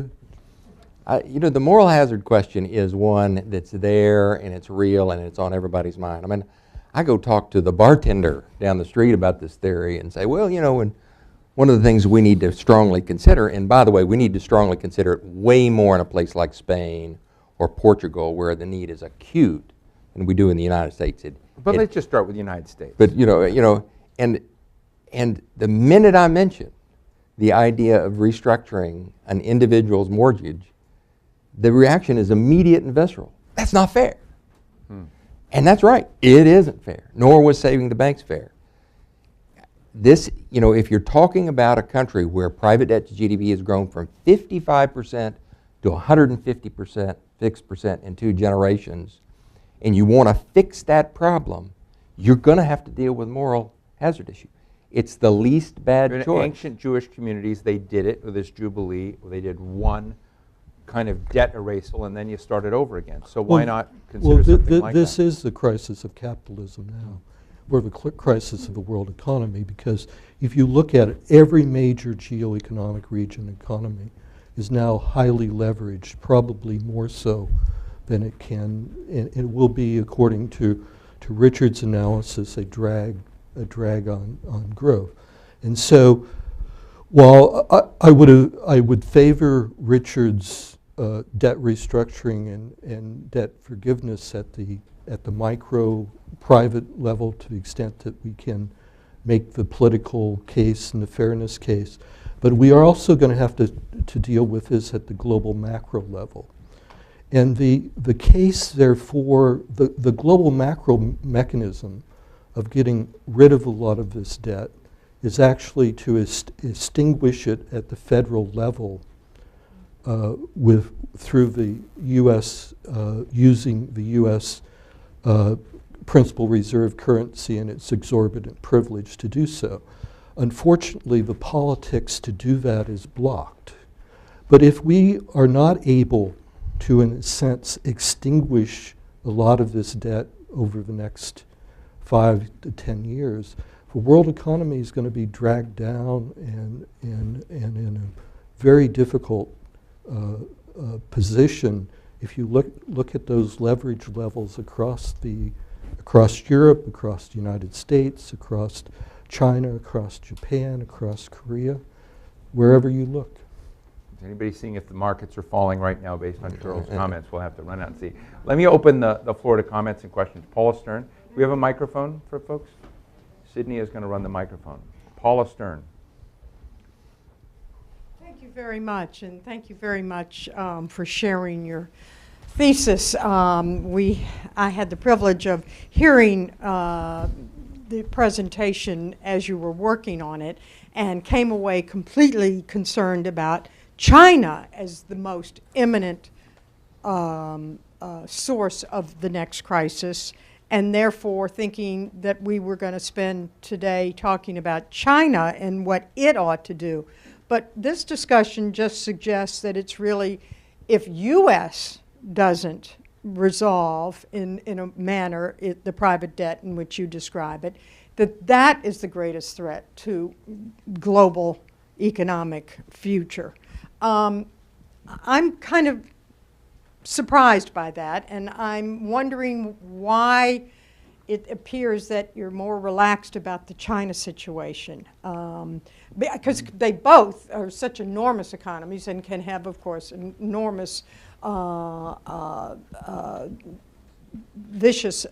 ahead. The moral hazard question is one that's there and it's real and it's on everybody's mind. I mean, I go talk to the bartender down the street about this theory and say, well, and one of the things we need to strongly consider, and by the way, we need to strongly consider it way more in a place like Spain or Portugal, where the need is acute, than we do in the United States. But let's just start with the United States. But and the minute I mention the idea of restructuring an individual's mortgage, the reaction is immediate and visceral. That's not fair. And that's right. It isn't fair. Nor was saving the banks fair. This, if you're talking about a country where private debt to GDP has grown from 55% to 150%, 6% in 2 generations, and you want to fix that problem, you're going to have to deal with moral hazard issue. It's the least bad choice. In ancient Jewish communities, they did it with this Jubilee. They did one kind of debt erasal, and then you started over again. So why not consider something like that? This is the crisis of capitalism now, or the crisis of the world economy, because if you look at it, every major geo-economic region economy is now highly leveraged, probably more so than it can, and it will be, according to Richard's analysis, a drag on growth. And so Well, I would favor Richard's debt restructuring and debt forgiveness at the micro private level, to the extent that we can make the political case and the fairness case. But we are also going to have to deal with this at the global macro level. And the case, therefore, the global macro mechanism of getting rid of a lot of this debt is actually to extinguish it at the federal level through the U.S. Using the U.S. Principal reserve currency and its exorbitant privilege to do so. Unfortunately, the politics to do that is blocked. But if we are not able to, in a sense, extinguish a lot of this debt over the next 5 to 10 years, the world economy is going to be dragged down and in a very difficult position. If you look at those leverage levels across Europe, across the United States, across China, across Japan, across Korea, wherever you look. Is anybody seeing if the markets are falling right now based on Cheryl's comments? We'll have to run out and see. Let me open the floor to comments and questions. Paula Stern. Do we have a microphone for folks? Sydney is going to run the microphone. Paula Stern. Thank you very much, and thank you very much for sharing your thesis. I had the privilege of hearing the presentation as you were working on it, and came away completely concerned about China as the most imminent source of the next crisis, and therefore thinking that we were going to spend today talking about China and what it ought to do. But this discussion just suggests that it's really, if U.S. doesn't resolve in a manner the private debt in which you describe it, that is the greatest threat to global economic future. I'm kind of surprised by that, and I'm wondering why it appears that you're more relaxed about the China situation, because they both are such enormous economies and can have, of course, enormous vicious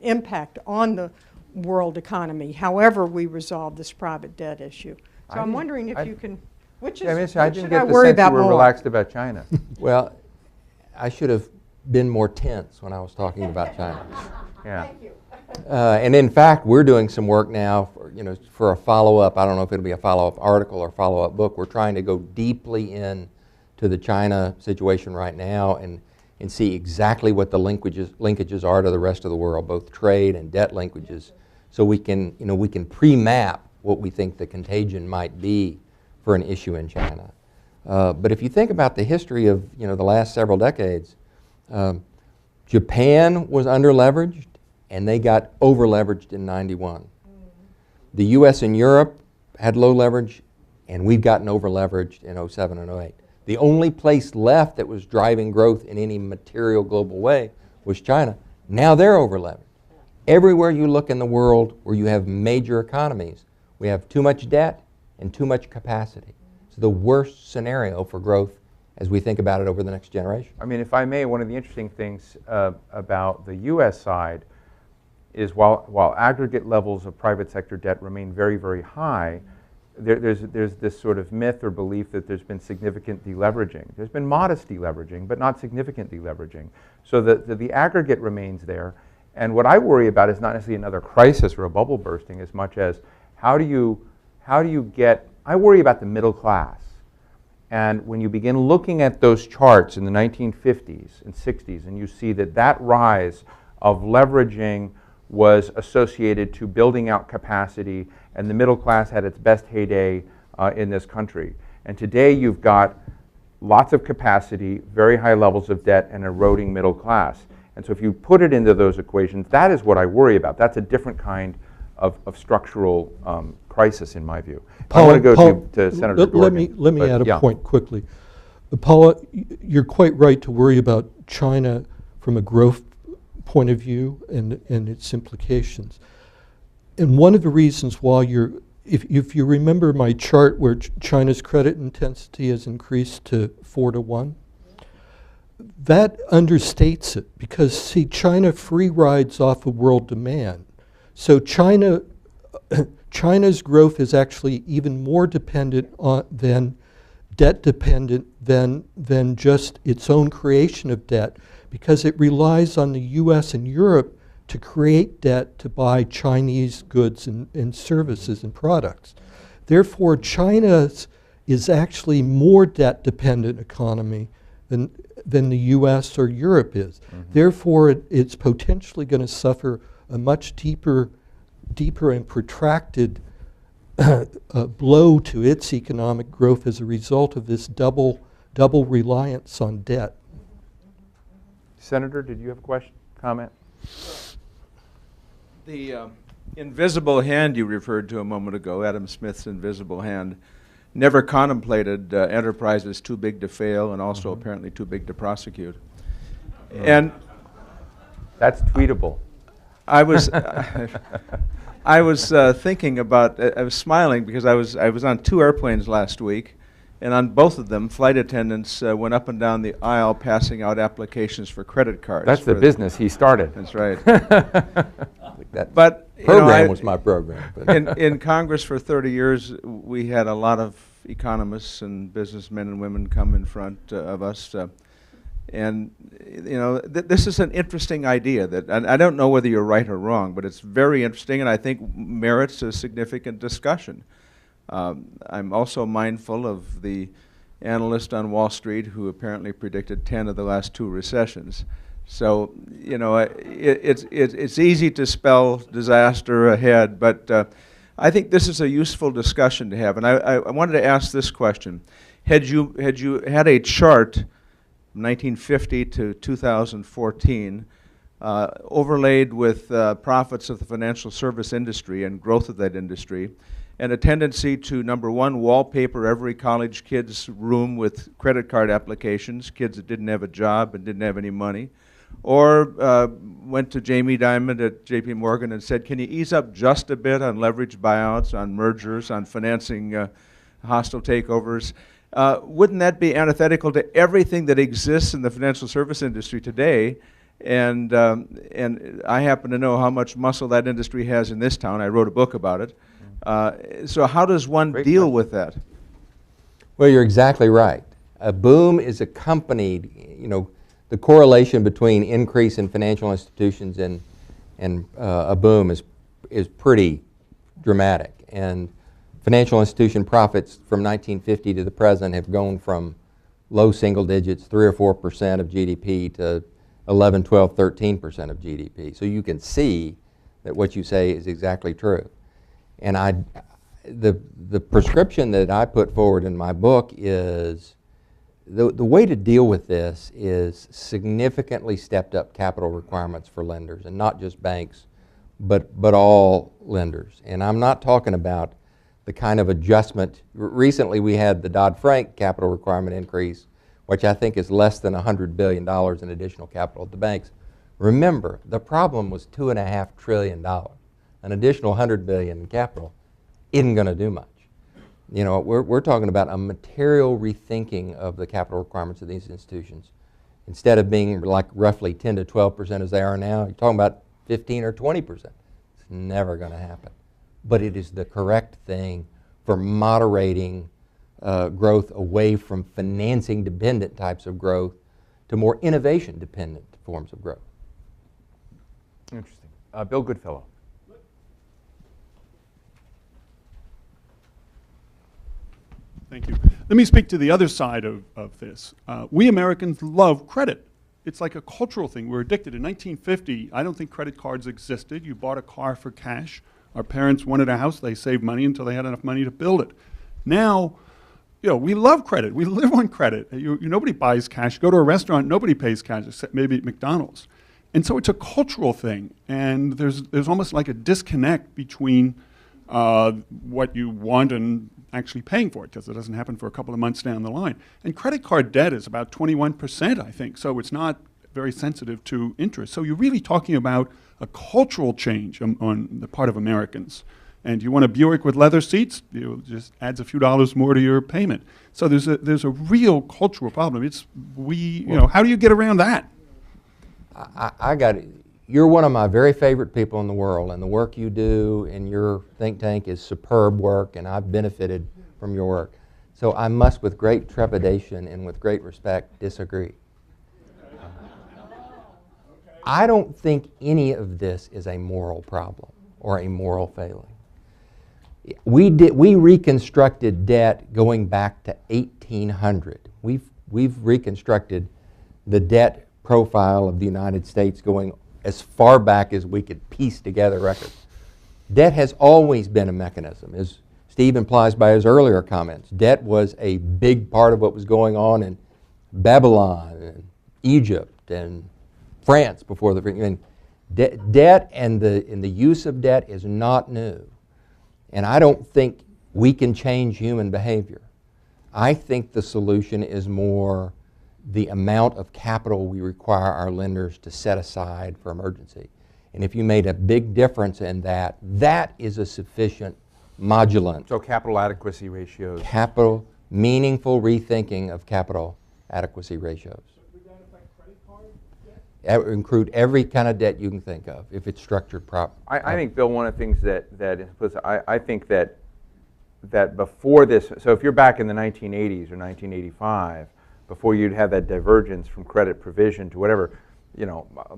impact on the world economy, however we resolve this private debt issue. So I'm wondering if you can, which is, I didn't get the sense you were relaxed about China. Well, I should have been more tense when I was talking about China. Yeah. Thank you. And in fact, we're doing some work now for a follow-up. I don't know if it'll be a follow-up article or follow-up book. We're trying to go deeply in to the China situation right now and see exactly what the linkages are to the rest of the world, both trade and debt linkages, so we can pre-map what we think the contagion might be for an issue in China. But if you think about the history of the last several decades, Japan was under-leveraged and they got over-leveraged in '91. The U.S. and Europe had low leverage and we've gotten over-leveraged in '07 and '08. The only place left that was driving growth in any material global way was China. Now they're over-leveraged. Everywhere you look in the world where you have major economies, we have too much debt and too much capacity. It's the worst scenario for growth as we think about it over the next generation. I mean, if I may, one of the interesting things about the U.S. side is while aggregate levels of private sector debt remain very, very high, there's this sort of myth or belief that there's been significant deleveraging. There's been modest deleveraging, but not significant deleveraging. So the aggregate remains there. And what I worry about is not necessarily another crisis or a bubble bursting as much as how do you get, I worry about the middle class. And when you begin looking at those charts in the 1950s and 60s, and you see that rise of leveraging was associated to building out capacity, and the middle class had its best heyday in this country. And today you've got lots of capacity, very high levels of debt, and eroding middle class. And so if you put it into those equations, that is what I worry about. That's a different kind of structural crisis in my view. Paula, I want to go to Senator Dorgan. Let me add a point quickly. Paula, you're quite right to worry about China from a growth point of view and its implications. And one of the reasons why you're if you remember my chart where China's credit intensity has increased to 4 to 1, that understates it because, see, China free rides off of world demand. So China's growth is actually even more dependent on debt dependent than just its own creation of debt, because it relies on the US and Europe to create debt to buy Chinese goods and services and products. Therefore, China is actually more debt dependent economy than the US or Europe is. Mm-hmm. Therefore, it's potentially going to suffer a much deeper and protracted blow to its economic growth as a result of this double reliance on debt. Senator, did you have a question, comment? The invisible hand you referred to a moment ago, Adam Smith's invisible hand, never contemplated enterprises too big to fail and also apparently too big to prosecute. And that's tweetable. I was I was thinking about, I was smiling because I was on 2 airplanes last week, and on both of them, flight attendants went up and down the aisle passing out applications for credit cards. That's the business he started. That's right. That But program was my program. in Congress for 30 years, we had a lot of economists and businessmen and women come in front of us. And this is an interesting idea that, and I don't know whether you're right or wrong, but it's very interesting and I think merits a significant discussion. I'm also mindful of the analyst on Wall Street who apparently predicted 10 of the last 2 recessions. So, it's easy to spell disaster ahead, but I think this is a useful discussion to have. And I wanted to ask this question. Had you had a chart from 1950 to 2014 overlaid with profits of the financial service industry and growth of that industry, and a tendency to, number one, wallpaper every college kid's room with credit card applications, kids that didn't have a job and didn't have any money, or went to Jamie Dimon at JP Morgan and said, can you ease up just a bit on leveraged buyouts, on mergers, on financing hostile takeovers? Wouldn't that be antithetical to everything that exists in the financial service industry today? And I happen to know how much muscle that industry has in this town. I wrote a book about it. So how does one deal with that? Well, you're exactly right. A boom is accompanied, the correlation between increase in financial institutions and a boom is pretty dramatic. And financial institution profits from 1950 to the present have gone from low single digits, 3 or 4% of GDP, to 11, 12, 13% of GDP. So you can see that what you say is exactly true. And the prescription that I put forward in my book is the way to deal with this is significantly stepped up capital requirements for lenders, and not just banks, but all lenders. And I'm not talking about the kind of adjustment. Recently we had the Dodd-Frank capital requirement increase, which I think is less than $100 billion in additional capital at the banks. Remember, the problem was $2.5 trillion. An additional $100 billion in capital isn't going to do much. We're talking about a material rethinking of the capital requirements of these institutions. Instead of being like roughly 10 to 12% as they are now, you're talking about 15 or 20%. It's never going to happen. But it is the correct thing for moderating growth away from financing-dependent types of growth to more innovation-dependent forms of growth. Interesting. Bill Goodfellow. Thank you. Let me speak to the other side of this. We Americans love credit. It's like a cultural thing. We're addicted. In 1950, I don't think credit cards existed. You bought a car for cash. Our parents wanted a house. They saved money until they had enough money to build it. Now, we love credit. We live on credit. Nobody buys cash. Go to a restaurant, nobody pays cash except maybe at McDonald's. And so it's a cultural thing. And there's almost like a disconnect between what you want and actually paying for it, because it doesn't happen for a couple of months down the line. And credit card debt is about 21%, I think, so it's not very sensitive to interest. So you're really talking about a cultural change on the part of Americans. And you want a Buick with leather seats, it just adds a few dollars more to your payment. So there's a real cultural problem. How do you get around that? I got it. You're one of my very favorite people in the world, and the work you do in your think tank is superb work, and I've benefited from your work. So I must, with great trepidation and with great respect, disagree. I don't think any of this is a moral problem or a moral failing. We reconstructed debt going back to 1800. We've reconstructed the debt profile of the United States going as far back as we could piece together records. Debt has always been a mechanism, as Steve implies by his earlier comments. Debt was a big part of what was going on in Babylon and Egypt and France before the debt and the use of debt is not new. And I don't think we can change human behavior. I think the solution is more the amount of capital we require our lenders to set aside for emergency. And if you made a big difference in that, that is a sufficient modulant. So capital adequacy ratios. Meaningful rethinking of capital adequacy ratios. That would include every kind of debt you can think of, if it's structured properly. I think, Bill, one of the things that is implicit, I think that before this, so if you're back in the 1980s or 1985, before you'd have that divergence from credit provision to whatever,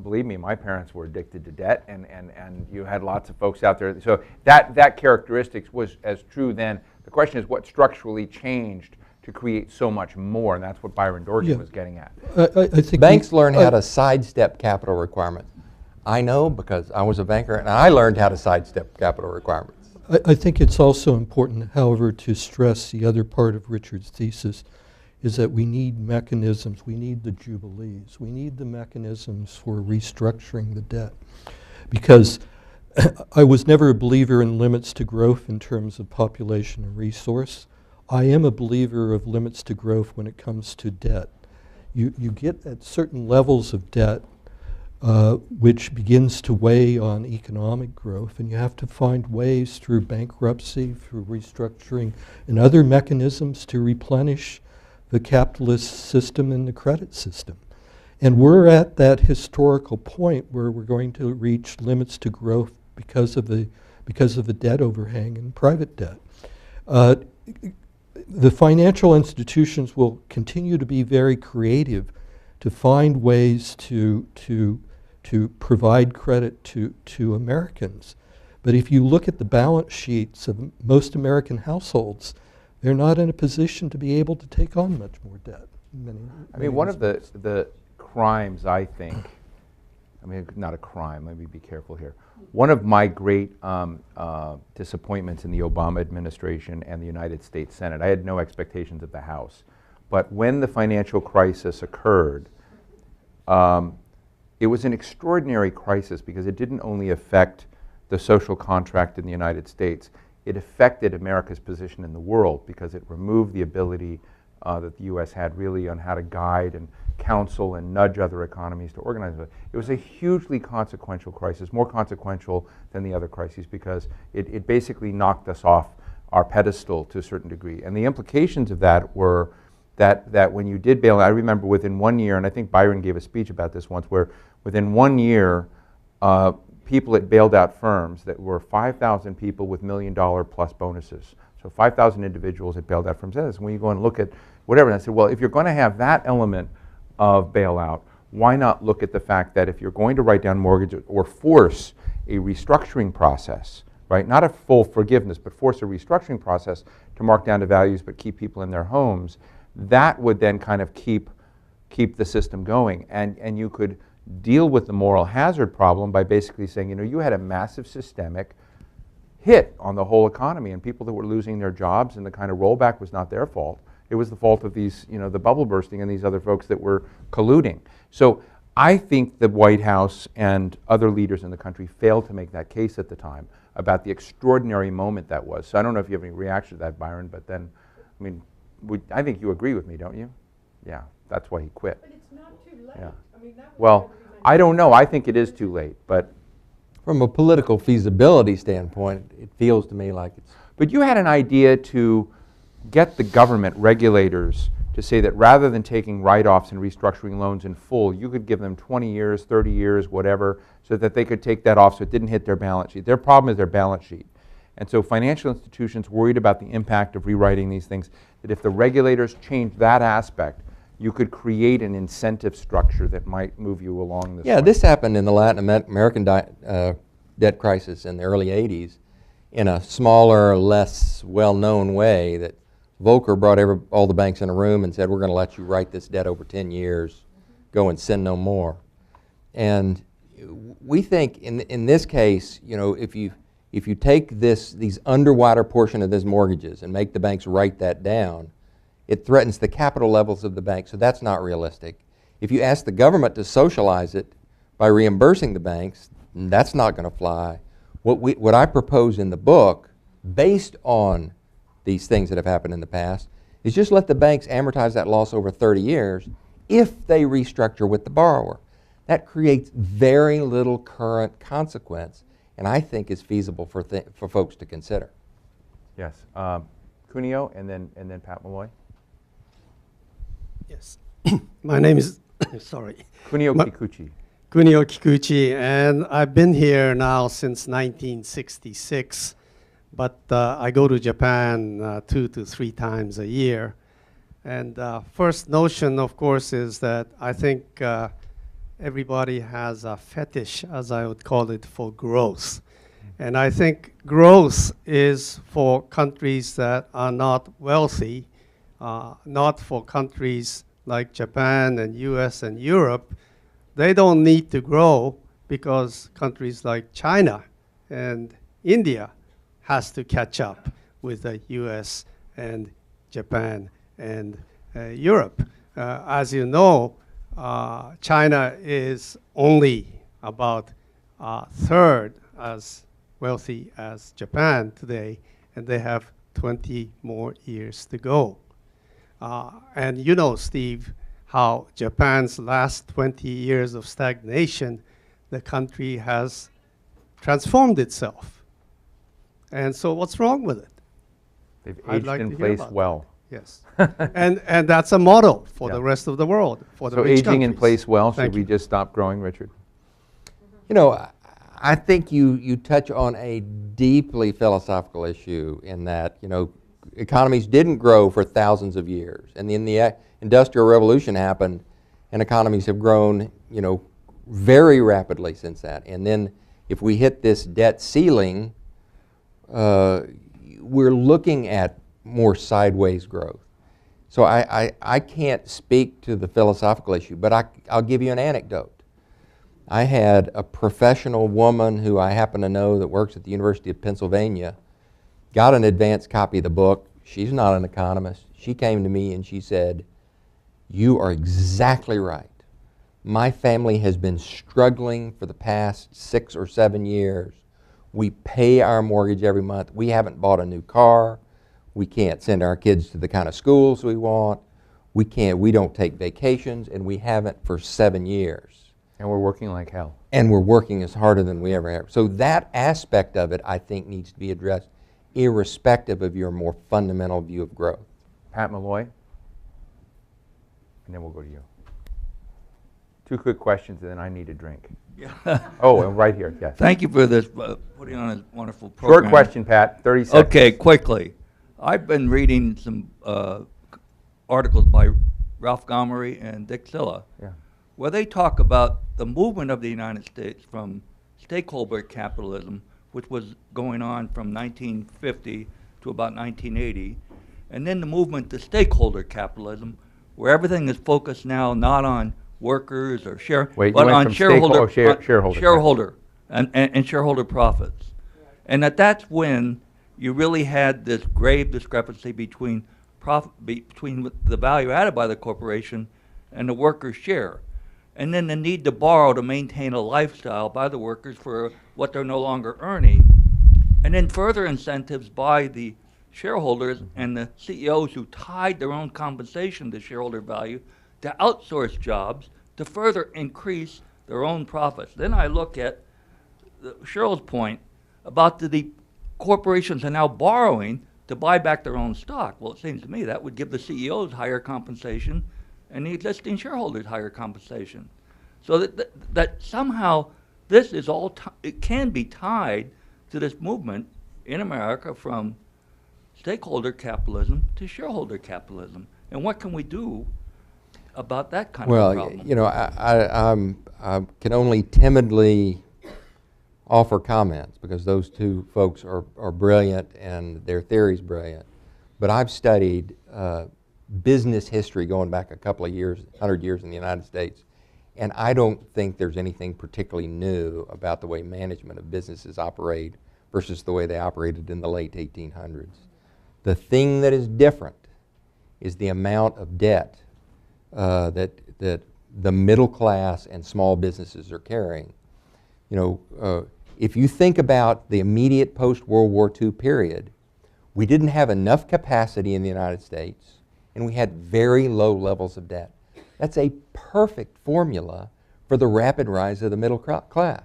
believe me, my parents were addicted to debt, and you had lots of folks out there. So that characteristics was as true then. The question is what structurally changed to create so much more, and that's what Byron Dorgan was getting at. I think banks learn how to sidestep capital requirements. I know because I was a banker, and I learned how to sidestep capital requirements. I think it's also important, however, to stress the other part of Richard's thesis is that we need mechanisms, we need the jubilees, we need the mechanisms for restructuring the debt. Because I was never a believer in limits to growth in terms of population and resource. I am a believer of limits to growth when it comes to debt. You get at certain levels of debt which begins to weigh on economic growth, and you have to find ways through bankruptcy, through restructuring, and other mechanisms to replenish the capitalist system and the credit system. And we're at that historical point where we're going to reach limits to growth because of the debt overhang in private debt. The financial institutions will continue to be very creative to find ways to provide credit to Americans. But if you look at the balance sheets of most American households, they're not in a position to be able to take on much more debt. One of the crimes, I think, not a crime, let me be careful here. One of my great disappointments in the Obama administration and the United States Senate, I had no expectations of the House, but when the financial crisis occurred, it was an extraordinary crisis because it didn't only affect the social contract in the United States, it affected America's position in the world because it removed the ability that the U.S. had really on how to guide and counsel and nudge other economies to organize it. It was a hugely consequential crisis, more consequential than the other crises because it basically knocked us off our pedestal to a certain degree. And the implications of that were that when you did bail, I remember within 1 year, and I think Byron gave a speech about this once, where within 1 year, people at bailed out firms that were 5,000 people with $1 million plus bonuses. So 5,000 individuals at bailed out firms. And when you go and look at whatever, and I said, well, if you're going to have that element of bailout, why not look at the fact that if you're going to write down mortgages or force a restructuring process, right, not a full forgiveness, but force a restructuring process to mark down to values but keep people in their homes, that would then kind of keep the system going. And you could deal with the moral hazard problem by basically saying, you had a massive systemic hit on the whole economy, and people that were losing their jobs, and the kind of rollback was not their fault. It was the fault of these, the bubble bursting and these other folks that were colluding. So I think the White House and other leaders in the country failed to make that case at the time about the extraordinary moment that was. So I don't know if you have any reaction to that, Byron, but then, I think you agree with me, don't you? Yeah, that's why he quit. But it's not too late. Yeah. That was Well, I don't know. I think it is too late, but From a political feasibility standpoint, it feels to me like it's... But you had an idea to get the government regulators to say that rather than taking write-offs and restructuring loans in full, you could give them 20 years, 30 years, whatever, so that they could take that off so it didn't hit their balance sheet. Their problem is their balance sheet. And so financial institutions worried about the impact of rewriting these things, that if the regulators changed that aspect, you could create an incentive structure that might move you along this Yeah, way. this happened in the Latin American debt crisis in the early 80s in a smaller, less well-known way that Volcker brought all the banks in a room and said, we're going to let you write this debt over 10 years, go and send no more. And we think in this case, you know, if you take these underwater portion of these mortgages and make the banks write that down, it threatens the capital levels of the bank, so that's not realistic. If you ask the government to socialize it by reimbursing the banks, that's not going to fly. What I propose in the book, based on these things that have happened in the past, is just let the banks amortize that loss over 30 years if they restructure with the borrower. That creates very little current consequence, and I think is feasible for folks to consider. Yes. Kunio and then Pat Malloy. Yes. My name is, sorry, Kunio Kikuchi. Kunio Kikuchi, and I've been here now since 1966, but I go to Japan 2 to 3 times a year. And first notion, of course, is that I think everybody has a fetish, as I would call it, for growth. And I think growth is for countries that are not wealthy, not for countries like Japan and US and Europe. They don't need to grow because countries like China and India has to catch up with the US and Japan and Europe. As you know, China is only about a third as wealthy as Japan today, and they have 20 more years to go. And you know, Steve, how Japan's last 20 years of stagnation, the country has transformed itself. And so what's wrong with it? They've I'd aged like in to hear place about well. Yes. and that's a model for Yeah. the rest of the world, for the So rich aging in countries. place well, should Thank we you. just stop growing, Richard? You know, I think you touch on a deeply philosophical issue in that, you know, economies didn't grow for thousands of years. And then the Industrial Revolution happened, and economies have grown, you know, very rapidly since that. And then if we hit this debt ceiling, we're looking at more sideways growth. So I can't speak to the philosophical issue, but I'll give you an anecdote. I had a professional woman who I happen to know that works at the University of Pennsylvania, got an advanced copy of the book. She's not an economist. She came to me and she said, "You are exactly right. My family has been struggling for the past 6 or 7 years. We pay our mortgage every month. We haven't bought a new car. We can't send our kids to the kind of schools we want. We don't take vacations, and we haven't for 7 years. And we're working like hell. And we're working as harder than we ever have." So that aspect of it, I think, needs to be addressed irrespective of your more fundamental view of growth. Pat Malloy, and then we'll go to you. 2 quick questions, and then I need a drink. Yeah. Oh, and right here, yes. Thank you for this, putting on a wonderful program. Short question, Pat, 30 seconds. Okay, quickly. I've been reading some articles by Ralph Gomery and Dick Silla, Yeah. where they talk about the movement of the United States from stakeholder capitalism, which was going on from 1950 to about 1980, and then the movement to stakeholder capitalism, where everything is focused now not on workers or Wait, you but went on from shareholder, shareholder. and shareholder profits. And that's when you really had this grave discrepancy between the value added by the corporation and the worker's share. And then the need to borrow to maintain a lifestyle by the workers for what they're no longer earning. And then further incentives by the shareholders and the CEOs who tied their own compensation to shareholder value to outsource jobs to further increase their own profits. Then I look at Cheryl's point about the corporations are now borrowing to buy back their own stock. Well, it seems to me that would give the CEOs higher compensation and the existing shareholders higher compensation. So that somehow this is all, it can be tied to this movement in America from stakeholder capitalism to shareholder capitalism. And what can we do about that kind of problem? Well, you know, I can only timidly offer comments because those two folks are brilliant and their theory's brilliant. But I've studied business history going back a couple of years, 100 years in the United States, and I don't think there's anything particularly new about the way management of businesses operate versus the way they operated in the late 1800s. The thing that is different is the amount of debt that the middle class and small businesses are carrying. You know, if you think about the immediate post-World War II period, we didn't have enough capacity in the United States, and we had very low levels of debt. That's a perfect formula for the rapid rise of the middle class,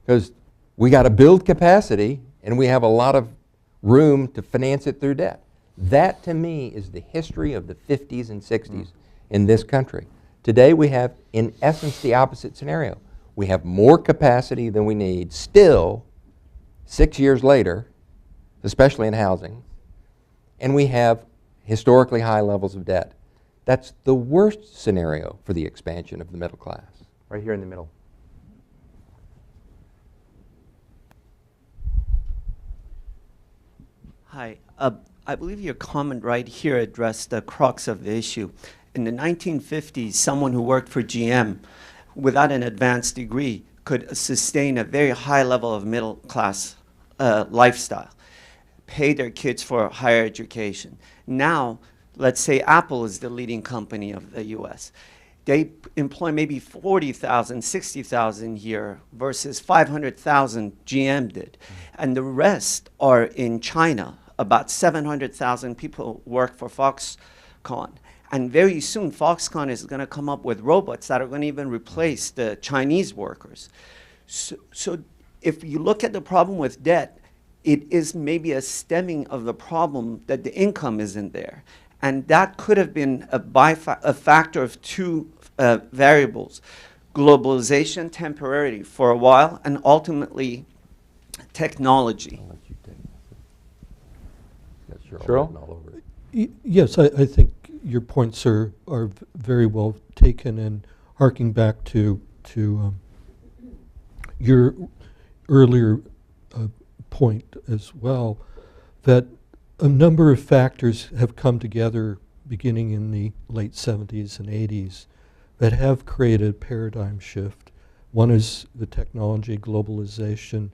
because we got to build capacity, and we have a lot of room to finance it through debt. That, to me, is the history of the 50s and 60s in this country. Today, we have, in essence, the opposite scenario. We have more capacity than we need, still, 6 years later, especially in housing, and we have historically high levels of debt. That's the worst scenario for the expansion of the middle class. Right here in the middle. Hi. I believe your comment right here addressed the crux of the issue. In the 1950s, someone who worked for GM without an advanced degree could sustain a very high level of middle class lifestyle, pay their kids for higher education. Now, let's say Apple is the leading company of the US. They employ maybe 40,000, 60,000 a year versus 500,000 GM did. And the rest are in China. About 700,000 people work for Foxconn. And very soon, Foxconn is going to come up with robots that are going to even replace the Chinese workers. So if you look at the problem with debt, it is maybe a stemming of the problem that the income isn't there. And that could have been a factor of two variables. Globalization temporarily for a while, and ultimately technology. Cheryl? Yes, I think your points are very well taken, and harking back to your earlier point as well, that a number of factors have come together beginning in the late 70s and 80s that have created a paradigm shift. One is the technology, globalization.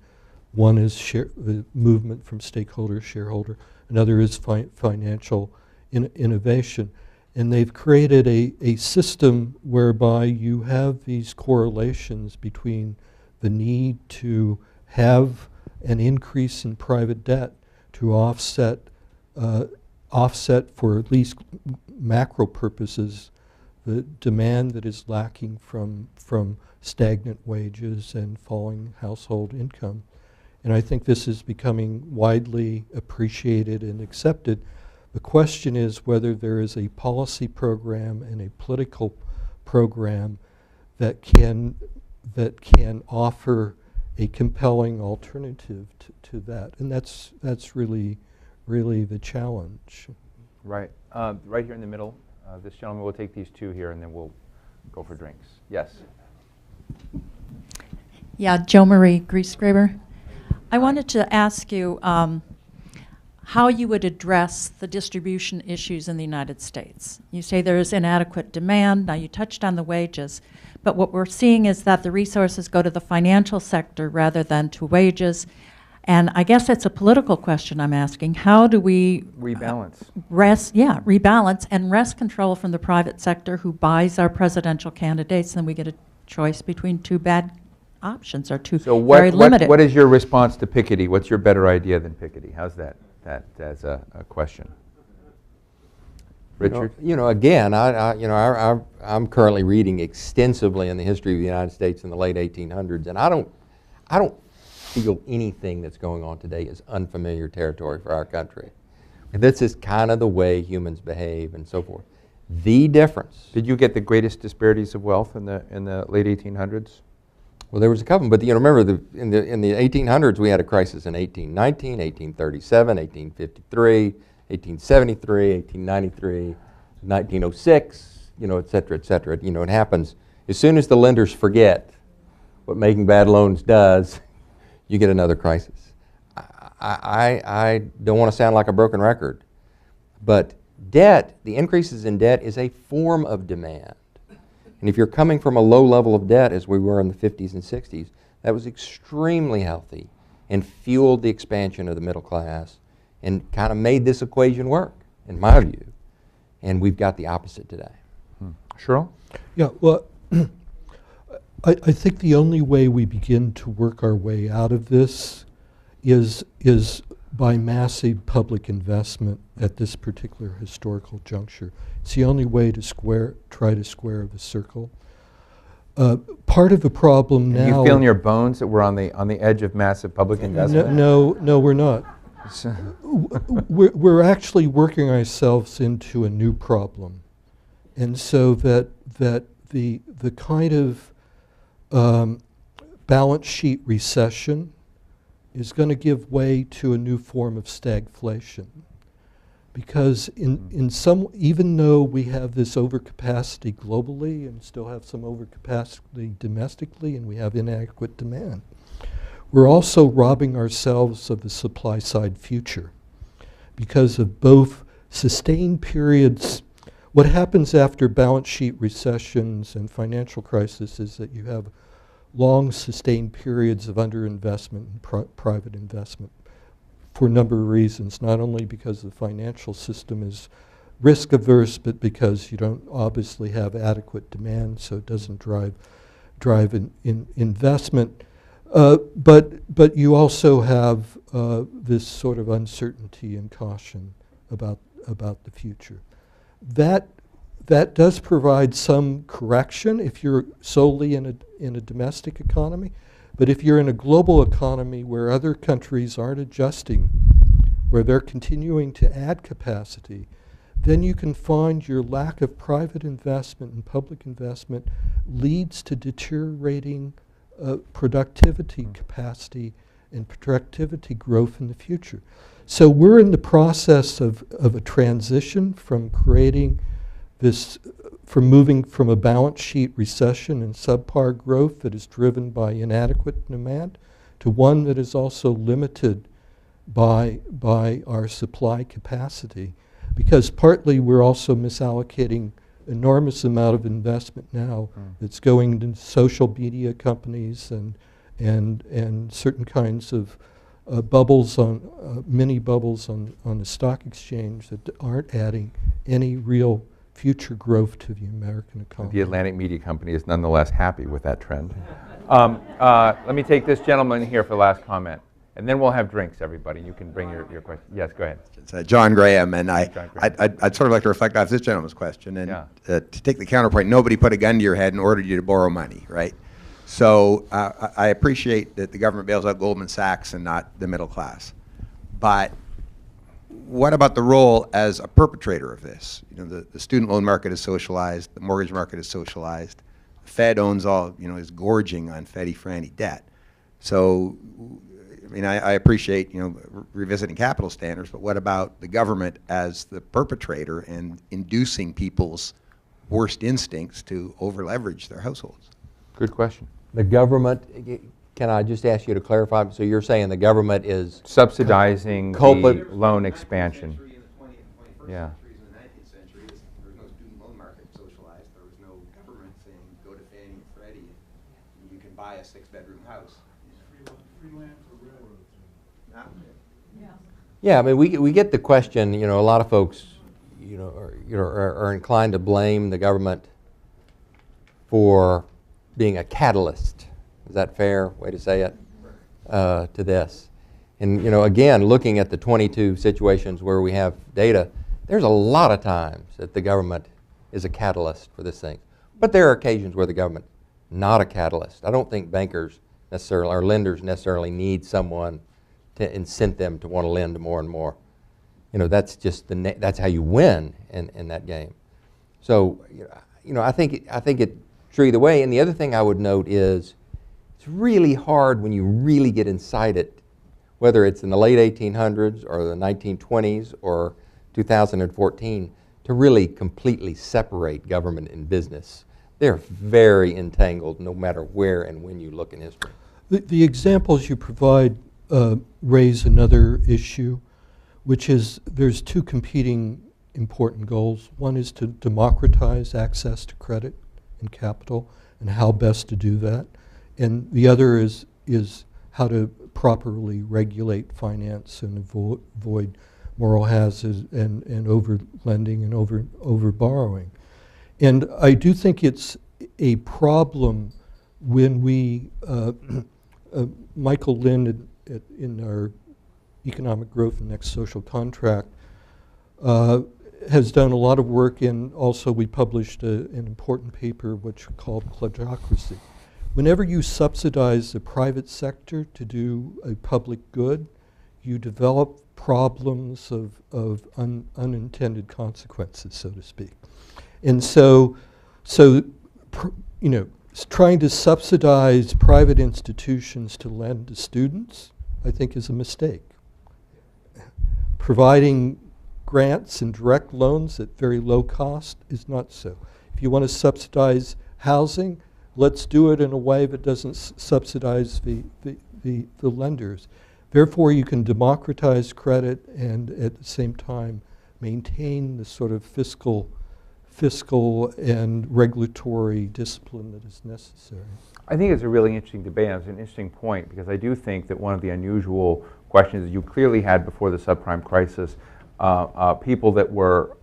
One is the movement from stakeholder to shareholder. Another is financial innovation. And they've created a system whereby you have these correlations between the need to have an increase in private debt to offset for at least macro purposes the demand that is lacking from stagnant wages and falling household income. And I think this is becoming widely appreciated and accepted. The question is whether there is a policy program and a political program that can offer a compelling alternative to that. And that's really the challenge. Right. Right here in the middle. This gentleman will take these two here, and then we'll go for drinks. Yes. Yeah, Jo Marie Griesgraber. I wanted to ask you how you would address the distribution issues in the United States. You say there is inadequate demand. Now, you touched on the wages, but what we're seeing is that the resources go to the financial sector rather than to wages. And I guess it's a political question I'm asking. How do we rebalance? Rebalance and wrest control from the private sector who buys our presidential candidates, and then we get a choice between two bad options or two very limited. What is your response to Piketty? What's your better idea than Piketty? How's that as a question? Richard? Again, I'm currently reading extensively in the history of the United States in the late 1800s, and I don't feel anything that's going on today is unfamiliar territory for our country. And this is kind of the way humans behave and so forth. The difference. Did you get the greatest disparities of wealth in the late 1800s? Well, there was a couple, but remember, in the 1800s, we had a crisis in 1819, 1837, 1853, 1873, 1893, 1906, et cetera, et cetera. It happens. As soon as the lenders forget what making bad loans does, you get another crisis. I don't want to sound like a broken record, but debt, the increases in debt is a form of demand. And if you're coming from a low level of debt, as we were in the 50s and 60s, that was extremely healthy and fueled the expansion of the middle class and kind of made this equation work, in my view. And we've got the opposite today. Cheryl? Yeah, well, I think the only way we begin to work our way out of this is by massive public investment at this particular historical juncture. It's the only way to try to square the circle. Part of the problem now. You feel in your bones that we're on the edge of massive public investment? No, we're not. We're actually working ourselves into a new problem, and so that the kind of balance sheet recession is going to give way to a new form of stagflation. Because even though we have this overcapacity globally and still have some overcapacity domestically and we have inadequate demand, we're also robbing ourselves of the supply side future because of both sustained periods. What happens after balance sheet recessions and financial crisis is that you have long sustained periods of underinvestment and private investment for a number of reasons, not only because the financial system is risk averse, but because you don't obviously have adequate demand, so it doesn't drive in investment. But you also have this sort of uncertainty and caution about the future. That does provide some correction if you're solely in a domestic economy. But if you're in a global economy where other countries aren't adjusting, where they're continuing to add capacity, then you can find your lack of private investment and public investment leads to deteriorating productivity capacity and productivity growth in the future. So we're in the process of a transition from creating this, from moving from a balance sheet recession and subpar growth that is driven by inadequate demand to one that is also limited by our supply capacity. Because partly we're also misallocating enormous amount of investment now that's going into social media companies and certain kinds of bubbles mini bubbles on the stock exchange that aren't adding any real future growth to the American economy. The Atlantic Media Company is nonetheless happy with that trend. Let me take this gentleman here for the last comment, and then we'll have drinks, everybody. You can bring your question. Yes, go ahead. It's John Graham, and John Graham. I'd sort of like to reflect off this gentleman's question, and to take the counterpoint, nobody put a gun to your head and ordered you to borrow money, right? So I appreciate that the government bails out Goldman Sachs and not the middle class. But what about the role as a perpetrator of this? You know, the student loan market is socialized, the mortgage market is socialized, the Fed owns all, is gorging on Feddy Franny debt. So, I mean, I appreciate, revisiting capital standards, but what about the government as the perpetrator and inducing people's worst instincts to over-leverage their households? Good question. The government, can I just ask you to clarify? So you're saying the government is subsidizing the loan expansion. Yeah. In the 19th century, there was no student loan market socialized. There was no government saying, go to Fannie and Freddie and you can buy a 6-bedroom house. Freelance or railroads. Yeah, I mean, we get the question, a lot of folks, are inclined to blame the government for being a catalyst. Is that a fair way to say it, to this? And, again, looking at the 22 situations where we have data, there's a lot of times that the government is a catalyst for this thing. But there are occasions where the government not a catalyst. I don't think bankers necessarily, our lenders necessarily need someone to incent them to want to lend more and more. You know, that's just that's how you win in that game. So, you know, I think it's true either way. And the other thing I would note is it's really hard when you really get inside it, whether it's in the late 1800s or the 1920s or 2014, to really completely separate government and business. They're very entangled no matter where and when you look in history. The examples you provide raise another issue, which is there's two competing important goals. One is to democratize access to credit and capital and how best to do that. And the other is how to properly regulate finance and avoid moral hazards and over lending and over borrowing. And I do think it's a problem when we, Michael Lind in our Economic Growth and Next Social Contract has done a lot of work, and also we published an important paper which called Pledgeocracy. Whenever you subsidize the private sector to do a public good, you develop problems of unintended consequences, so to speak. And so you know, trying to subsidize private institutions to lend to students, I think, is a mistake. Providing grants and direct loans at very low cost is not so. If you want to subsidize housing, let's do it in a way that doesn't subsidize the lenders. Therefore, you can democratize credit and at the same time maintain the sort of fiscal and regulatory discipline that is necessary. I think it's a really interesting debate, and it's an interesting point, because I do think that one of the unusual questions that you clearly had before the subprime crisis, people that were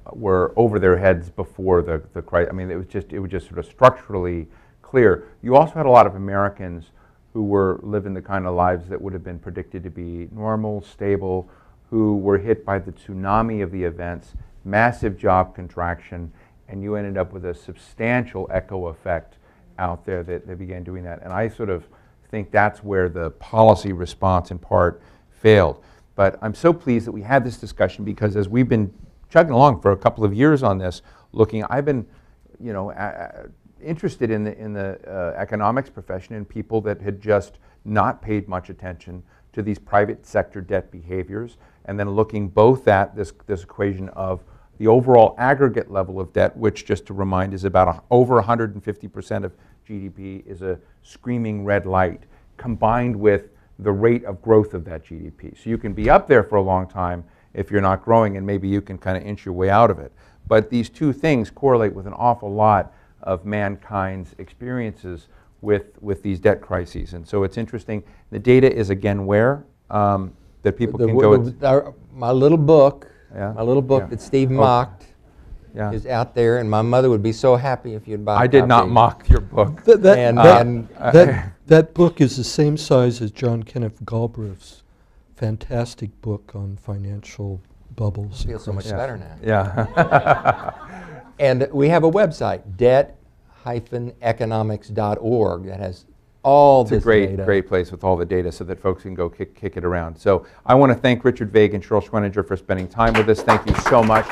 over their heads before the crisis. I mean, it was just sort of structurally clear. You also had a lot of Americans who were living the kind of lives that would have been predicted to be normal, stable, who were hit by the tsunami of the events, massive job contraction, and you ended up with a substantial echo effect out there that they began doing that. And I sort of think that's where the policy response in part failed. But I'm so pleased that we had this discussion, because as we've been chugging along for a couple of years on this, I've been, you know, interested in the economics profession, and people that had just not paid much attention to these private sector debt behaviors, and then looking both at this equation of the overall aggregate level of debt, which, just to remind, is about over 150% of GDP, is a screaming red light, combined with the rate of growth of that GDP. So you can be up there for a long time if you're not growing, and maybe you can kind of inch your way out of it. But these two things correlate with an awful lot of mankind's experiences with these debt crises. And so it's interesting. The data is, again, where that people can go. My little book, yeah. my little book that Steve mocked, is out there, and my mother would be so happy if you'd buy a copy. I did not mock your book. That book is the same size as John Kenneth Galbraith's fantastic book on financial bubbles. I feel so much better now. Yeah. And we have a website, debt-economics.org, that has all this data. It's a great place with all the data, so that folks can go kick it around. So I want to thank Richard Vague and Cheryl Schweninger for spending time with us. Thank you so much.